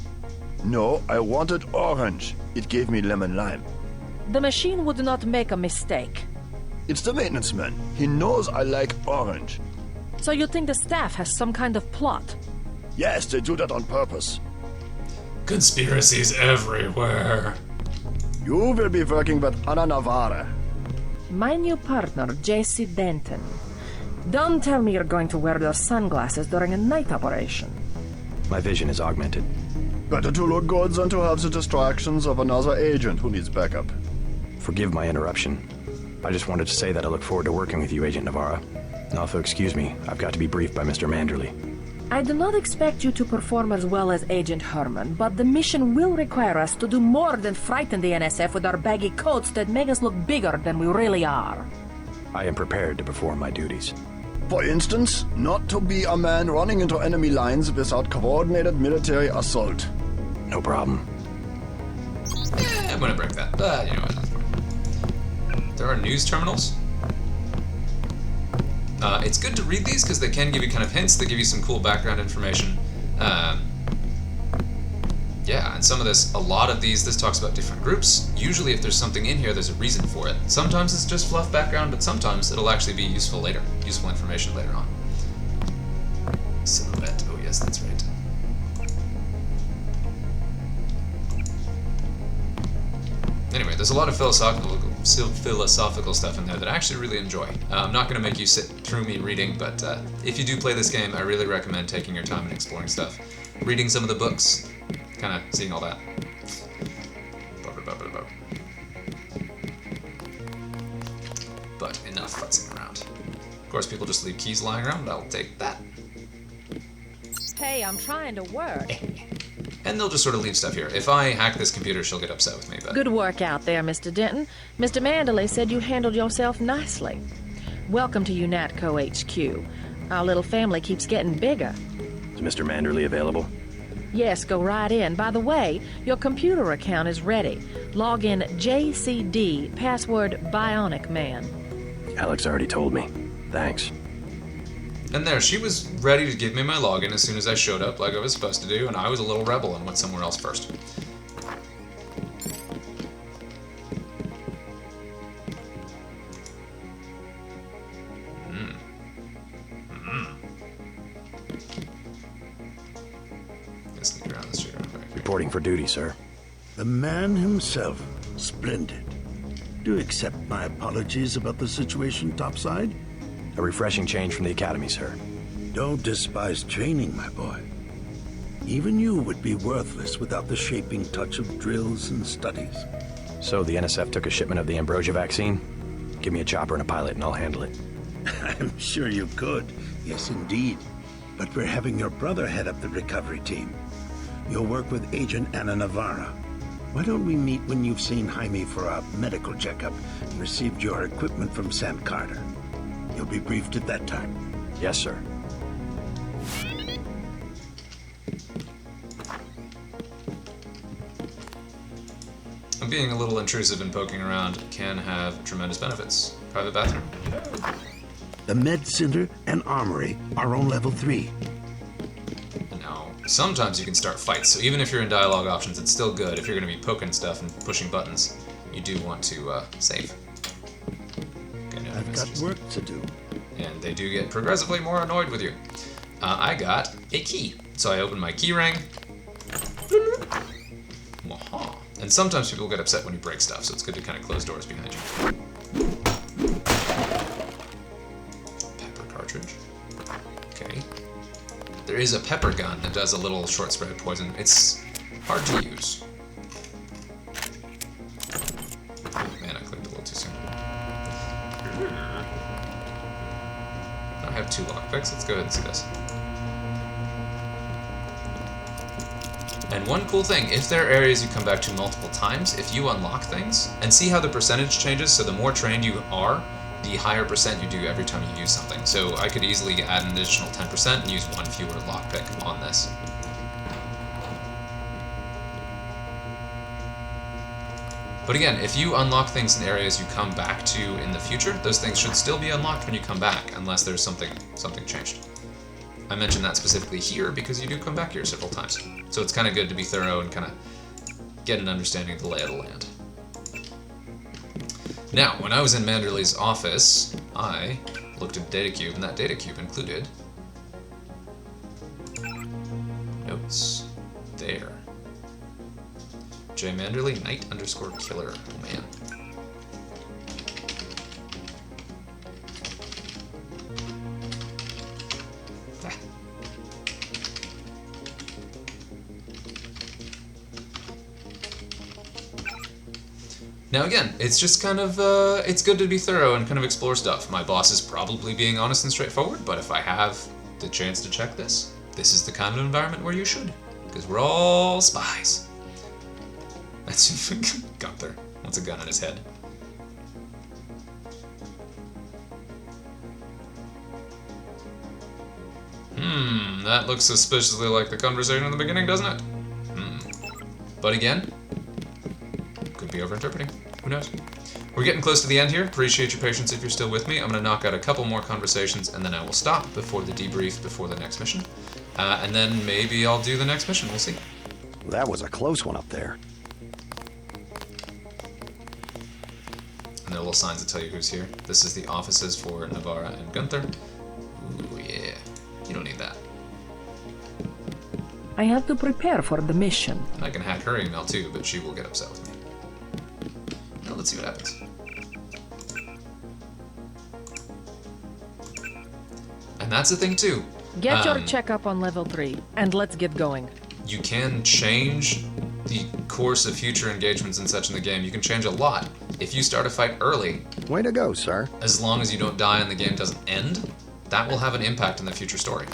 No, I wanted orange. It gave me lemon lime. The machine would not make a mistake. It's the maintenance man. He knows I like orange. So you think the staff has some kind of plot? Yes, they do that on purpose. Conspiracies everywhere. You will be working with Anna Navarra. My new partner, J.C. Denton. Don't tell me you're going to wear those sunglasses during a night operation. My vision is augmented. Better to look good than to have the distractions of another agent who needs backup. Forgive my interruption. I just wanted to say that I look forward to working with you, Agent Navarra. Also, excuse me, I've got to be briefed by Mr. Manderley. I do not expect you to perform as well as Agent Herman, but the mission will require us to do more than frighten the NSF with our baggy coats that make us look bigger than we really are. I am prepared to perform my duties. For instance, not to be a man running into enemy lines without coordinated military assault. No problem. Yeah, gonna break that. You know what? That's fine. There are news terminals. It's good to read these because they can give you kind of hints. They give you some cool background information. Yeah, and some of this, a lot of these, this talks about different groups. Usually if there's something in here, there's a reason for it. Sometimes it's just fluff background, but sometimes it'll actually be useful later. Useful information later on. Silhouette, oh yes, that's right. Anyway, there's a lot of philosophical stuff in there that I actually really enjoy. I'm not going to make you sit through me reading, but if you do play this game, I really recommend taking your time and exploring stuff. Reading some of the books, kind of seeing all that. But enough futzing around. Of course, people just leave keys lying around, I'll take that. Hey, I'm trying to work. And they'll just sort of leave stuff here. If I hack this computer, she'll get upset with me, but... Good work out there, Mr. Denton. Mr. Manderley said you handled yourself nicely. Welcome to UNATCO HQ. Our little family keeps getting bigger. Is Mr. Manderley available? Yes, go right in. By the way, your computer account is ready. Log in JCD, password Bionic Man. Alex already told me. Thanks. And there, she was ready to give me my login as soon as I showed up like I was supposed to do, and I was a little rebel and went somewhere else first. Let's sneak around this chair. Reporting for duty, sir. The man himself. Splendid. Do accept my apologies about the situation topside? A refreshing change from the academy, sir. Don't despise training, my boy. Even you would be worthless without the shaping touch of drills and studies. So the NSF took a shipment of the ambrosia vaccine? Give me a chopper and a pilot and I'll handle it. I'm sure you could. Yes, indeed. But we're having your brother head up the recovery team. You'll work with Agent Ana Navarra. Why don't we meet when you've seen Jaime for a medical checkup and received your equipment from San Carter? You'll be briefed at that time. Yes, sir. Being a little intrusive and poking around can have tremendous benefits. Private bathroom. The Med Center and Armory are on level 3. Now, sometimes you can start fights, so even if you're in dialogue options, it's still good. If you're going to be poking stuff and pushing buttons, you do want to save. Okay, no, I've got work to do. And they do get progressively more annoyed with you. I got a key. So I open my key ring. Waha. And sometimes people get upset when you break stuff, so it's good to kind of close doors behind you. Pepper cartridge. Okay. There is a pepper gun that does a little short spray of poison. It's hard to use. Oh, man, I clicked a little too soon. I have 2 lockpicks. Let's go ahead and see this. And one cool thing, if there are areas you come back to multiple times, if you unlock things, and see how the percentage changes, so the more trained you are, the higher percent you do every time you use something. So I could easily add an additional 10% and use 1 fewer lockpick on this. But again, if you unlock things in areas you come back to in the future, those things should still be unlocked when you come back, unless there's something changed. I mentioned that specifically here because you do come back here several times. So it's kind of good to be thorough and kind of get an understanding of the lay of the land. Now, when I was in Manderley's office, I looked at the data cube, and that data cube included notes. There. J. Manderley, Knight_Killer. Oh man. Now again, it's just kind of, it's good to be thorough and kind of explore stuff. My boss is probably being honest and straightforward, but if I have the chance to check this, this is the kind of environment where you should, because we're all spies. That's Gunther wants a gun in his head. That looks suspiciously like the conversation in the beginning, doesn't it? But again, good be over-interpreting. Who knows? We're getting close to the end here. Appreciate your patience if you're still with me. I'm going to knock out a couple more conversations, and then I will stop before the debrief, before the next mission. And then maybe I'll do the next mission. We'll see. That was a close one up there. And there are little signs that tell you who's here. This is the offices for Navarra and Gunther. Ooh, yeah. You don't need that. I have to prepare for the mission. And I can hack her email too, but she will get upset with me. Now let's see what happens. And that's the thing too. Get your checkup on level 3, and let's get going. You can change the course of future engagements and such in the game. You can change a lot. If you start a fight early... Way to go, sir. As long as you don't die and the game doesn't end, that will have an impact in the future story.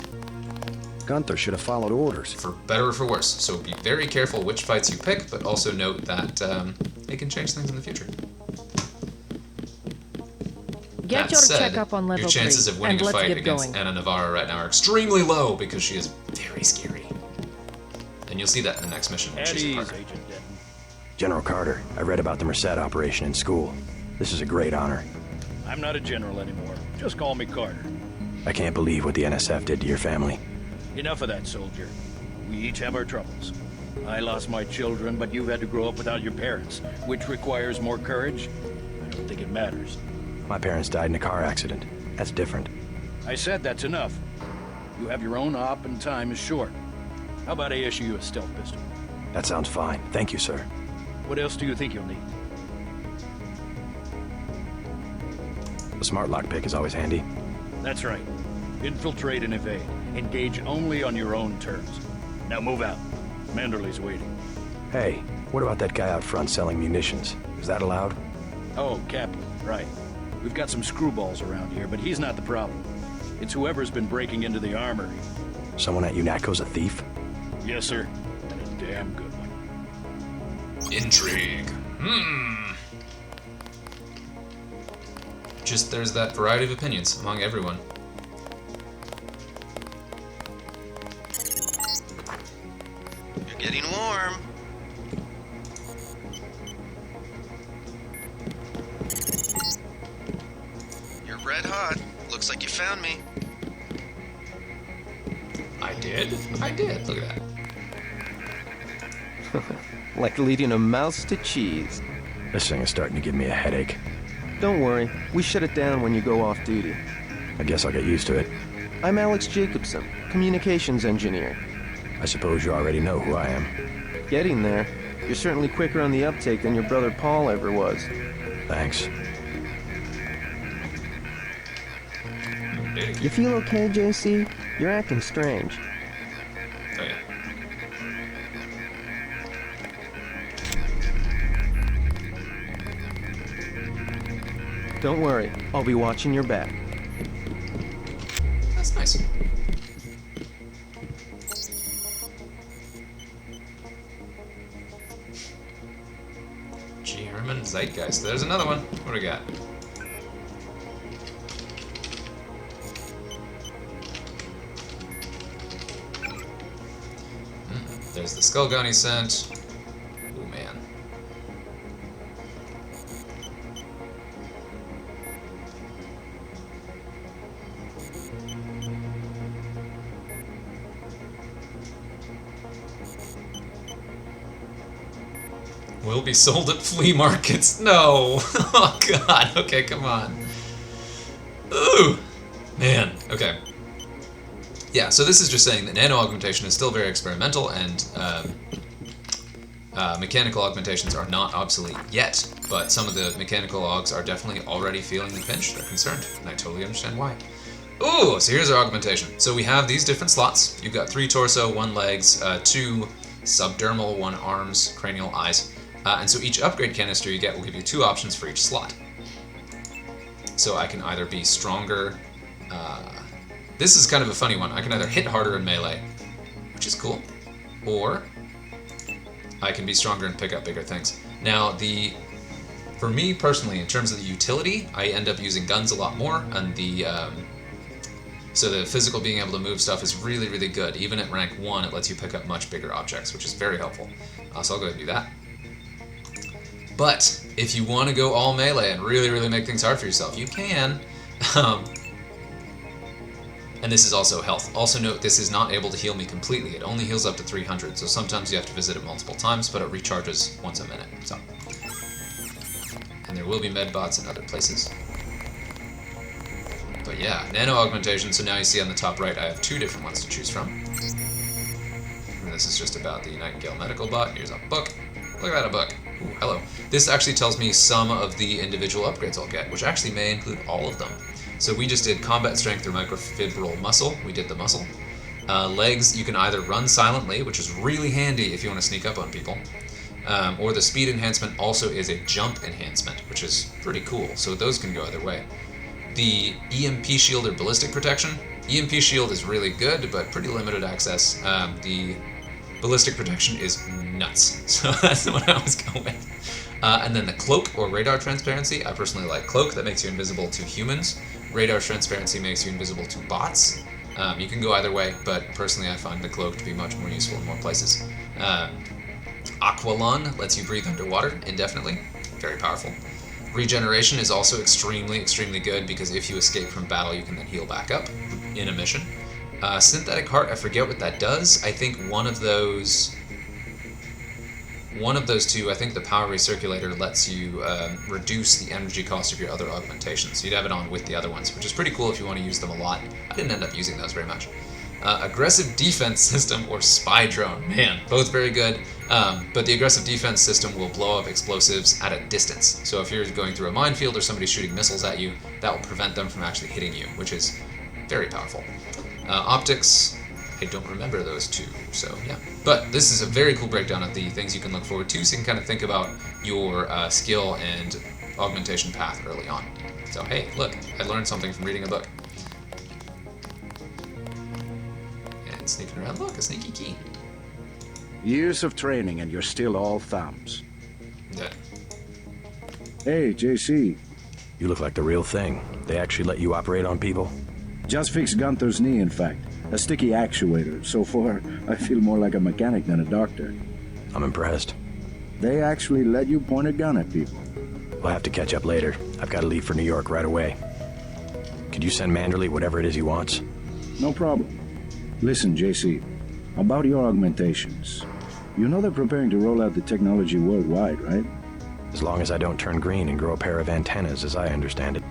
Gunther should have followed orders. For better or for worse. So be very careful which fights you pick, but also note that it can change things in the future. Get That your said, checkup on level your chances 3, of winning and a let's fight get against going. Anna Navarra right now are extremely low because she is very scary. And you'll see that in the next mission when she's a partner. General Carter, I read about the Merced operation in school. This is a great honor. I'm not a general anymore. Just call me Carter. I can't believe what the NSF did to your family. Enough of that, soldier. We each have our troubles. I lost my children, but you've had to grow up without your parents, which requires more courage. I don't think it matters. My parents died in a car accident. That's different. I said that's enough. You have your own op and time is short. How about I issue you a stealth pistol? That sounds fine. Thank you, sir. What else do you think you'll need? A smart lockpick is always handy. That's right. Infiltrate and evade. Engage only on your own terms. Now move out. Manderley's waiting. Hey, what about that guy out front selling munitions? Is that allowed? Oh, Kaplan, right. We've got some screwballs around here, but he's not the problem. It's whoever's been breaking into the armory. Someone at UNATCO's a thief? Yes, sir. And a damn good one. Intrigue. Just there's that variety of opinions among everyone. You're getting warm. You're red hot. Looks like you found me. I did? I did. Look at that. Like leading a mouse to cheese. This thing is starting to give me a headache. Don't worry, we shut it down when you go off duty. I guess I'll get used to it. I'm Alex Jacobson, communications engineer. I suppose you already know who I am. Getting there. You're certainly quicker on the uptake than your brother Paul ever was. Thanks. You feel okay, JC? You're acting strange. Oh, yeah. Don't worry, I'll be watching your back. That's nice. German Zeitgeist. There's another one. What do we got? There's the skull gun he sent. Oh man. Will be sold at flea markets. No. Oh god. Okay, come on. Ooh. Man. Okay. Yeah, so this is just saying that nano augmentation is still very experimental, and mechanical augmentations are not obsolete yet, but some of the mechanical augs are definitely already feeling the pinch. They're concerned, and I totally understand why. Ooh, so here's our augmentation. So we have these different slots. You've got 3 torso, 1 legs, 2 subdermal, 1 arms, cranial eyes. And so each upgrade canister you get will give you 2 options for each slot. So I can either be stronger... this is kind of a funny one. I can either hit harder in melee, which is cool, or I can be stronger and pick up bigger things. Now, for me personally, in terms of the utility, I end up using guns a lot more, and so the physical being able to move stuff is really, really good. Even at rank 1, it lets you pick up much bigger objects, which is very helpful. So I'll go ahead and do that. But if you want to go all melee and really, really make things hard for yourself, you can. And this is also health. Also note, this is not able to heal me completely. It only heals up to 300, so sometimes you have to visit it multiple times, but it recharges once a minute. So, and there will be med bots in other places. But yeah, nano augmentation. So now you see on the top right, I have 2 different ones to choose from. And this is just about the Nightingale medical bot. Here's a book. Look at that, a book. Ooh, hello. This actually tells me some of the individual upgrades I'll get, which actually may include all of them. So we just did combat strength or microfibril muscle. We did the muscle. Legs, you can either run silently, which is really handy if you want to sneak up on people, or the speed enhancement also is a jump enhancement, which is pretty cool. So those can go either way. The EMP shield or ballistic protection. EMP shield is really good, but pretty limited access. The ballistic protection is nuts. So that's the one I was going with. And then the cloak or radar transparency. I personally like cloak. That makes you invisible to humans. Radar transparency makes you invisible to bots. You can go either way, but personally I find the cloak to be much more useful in more places. Aqualung lets you breathe underwater indefinitely. Very powerful. Regeneration is also extremely, extremely good because if you escape from battle, you can then heal back up in a mission. Synthetic heart, I forget what that does. I think one of those two, I think the power recirculator lets you reduce the energy cost of your other augmentations. So you'd have it on with the other ones, which is pretty cool if you want to use them a lot. I didn't end up using those very much. Aggressive defense system or spy drone. Man, both very good. But the aggressive defense system will blow up explosives at a distance. So if you're going through a minefield or somebody's shooting missiles at you, that will prevent them from actually hitting you, which is very powerful. Optics, I don't remember those two, so yeah. But this is a very cool breakdown of the things you can look forward to, so you can kind of think about your skill and augmentation path early on. So hey, look, I learned something from reading a book. And sneaking around, look, a sneaky key. Years of training and you're still all thumbs. Yeah. Hey, JC. You look like the real thing. They actually let you operate on people? Just fixed Gunther's knee, in fact. A sticky actuator. So far, I feel more like a mechanic than a doctor. I'm impressed. They actually let you point a gun at people. We'll have to catch up later. I've got to leave for New York right away. Could you send Manderley whatever it is he wants? No problem. Listen, JC. About your augmentations. You know they're preparing to roll out the technology worldwide, right? As long as I don't turn green and grow a pair of antennas, as I understand it.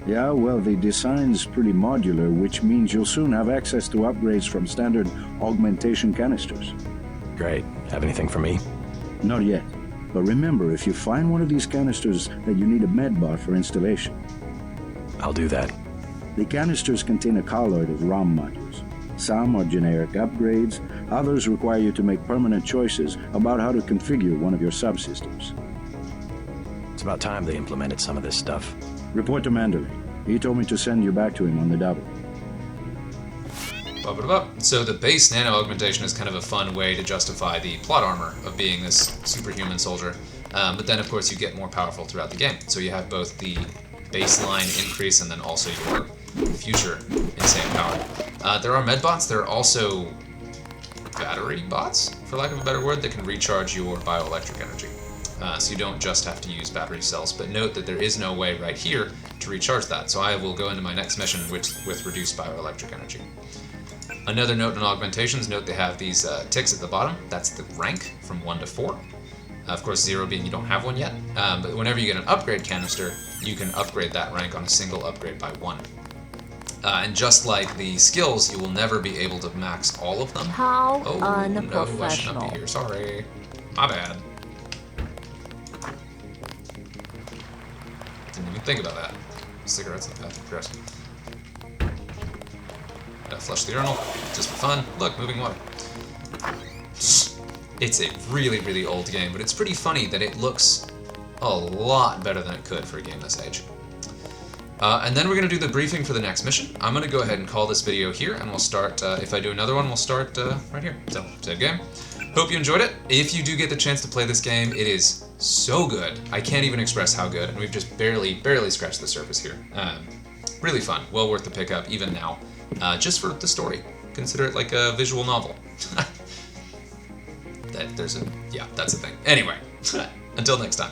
Yeah, well, the design's pretty modular, which means you'll soon have access to upgrades from standard augmentation canisters. Great. Have anything for me? Not yet. But remember, if you find one of these canisters that you need a medbot for installation. I'll do that. The canisters contain a colloid of ROM modules. Some are generic upgrades, others require you to make permanent choices about how to configure one of your subsystems. It's about time they implemented some of this stuff. Report to Manderley. He told me to send you back to him on the double. So the base nano augmentation is kind of a fun way to justify the plot armor of being this superhuman soldier. But then, of course, you get more powerful throughout the game. So you have both the baseline increase and then also your future insane power. There are medbots. There are also battery bots, for lack of a better word, that can recharge your bioelectric energy. So you don't just have to use battery cells, but note that there is no way right here to recharge that. So I will go into my next mission with reduced bioelectric energy. Another note on augmentations, note they have these ticks at the bottom. That's the rank from 1 to 4. Of course, 0 being you don't have one yet. But whenever you get an upgrade canister, you can upgrade that rank on a single upgrade by 1. And just like the skills, you will never be able to max all of them. How unprofessional. No, I should not be here. Sorry. My bad. Didn't even think about that. Cigarettes in the path of progress. Flush the urinal, just for fun. Look, moving water. It's a really, really old game, but it's pretty funny that it looks a lot better than it could for a game this age. And then we're going to do the briefing for the next mission. I'm going to go ahead and call this video here, and we'll start, if I do another one, we'll start right here. So, save game. Hope you enjoyed it. If you do get the chance to play this game, it is so good. I can't even express how good, and we've just barely scratched the surface here. Really fun. Well worth the pickup, even now. Just for the story. Consider it like a visual novel. That's a thing. Anyway, until next time.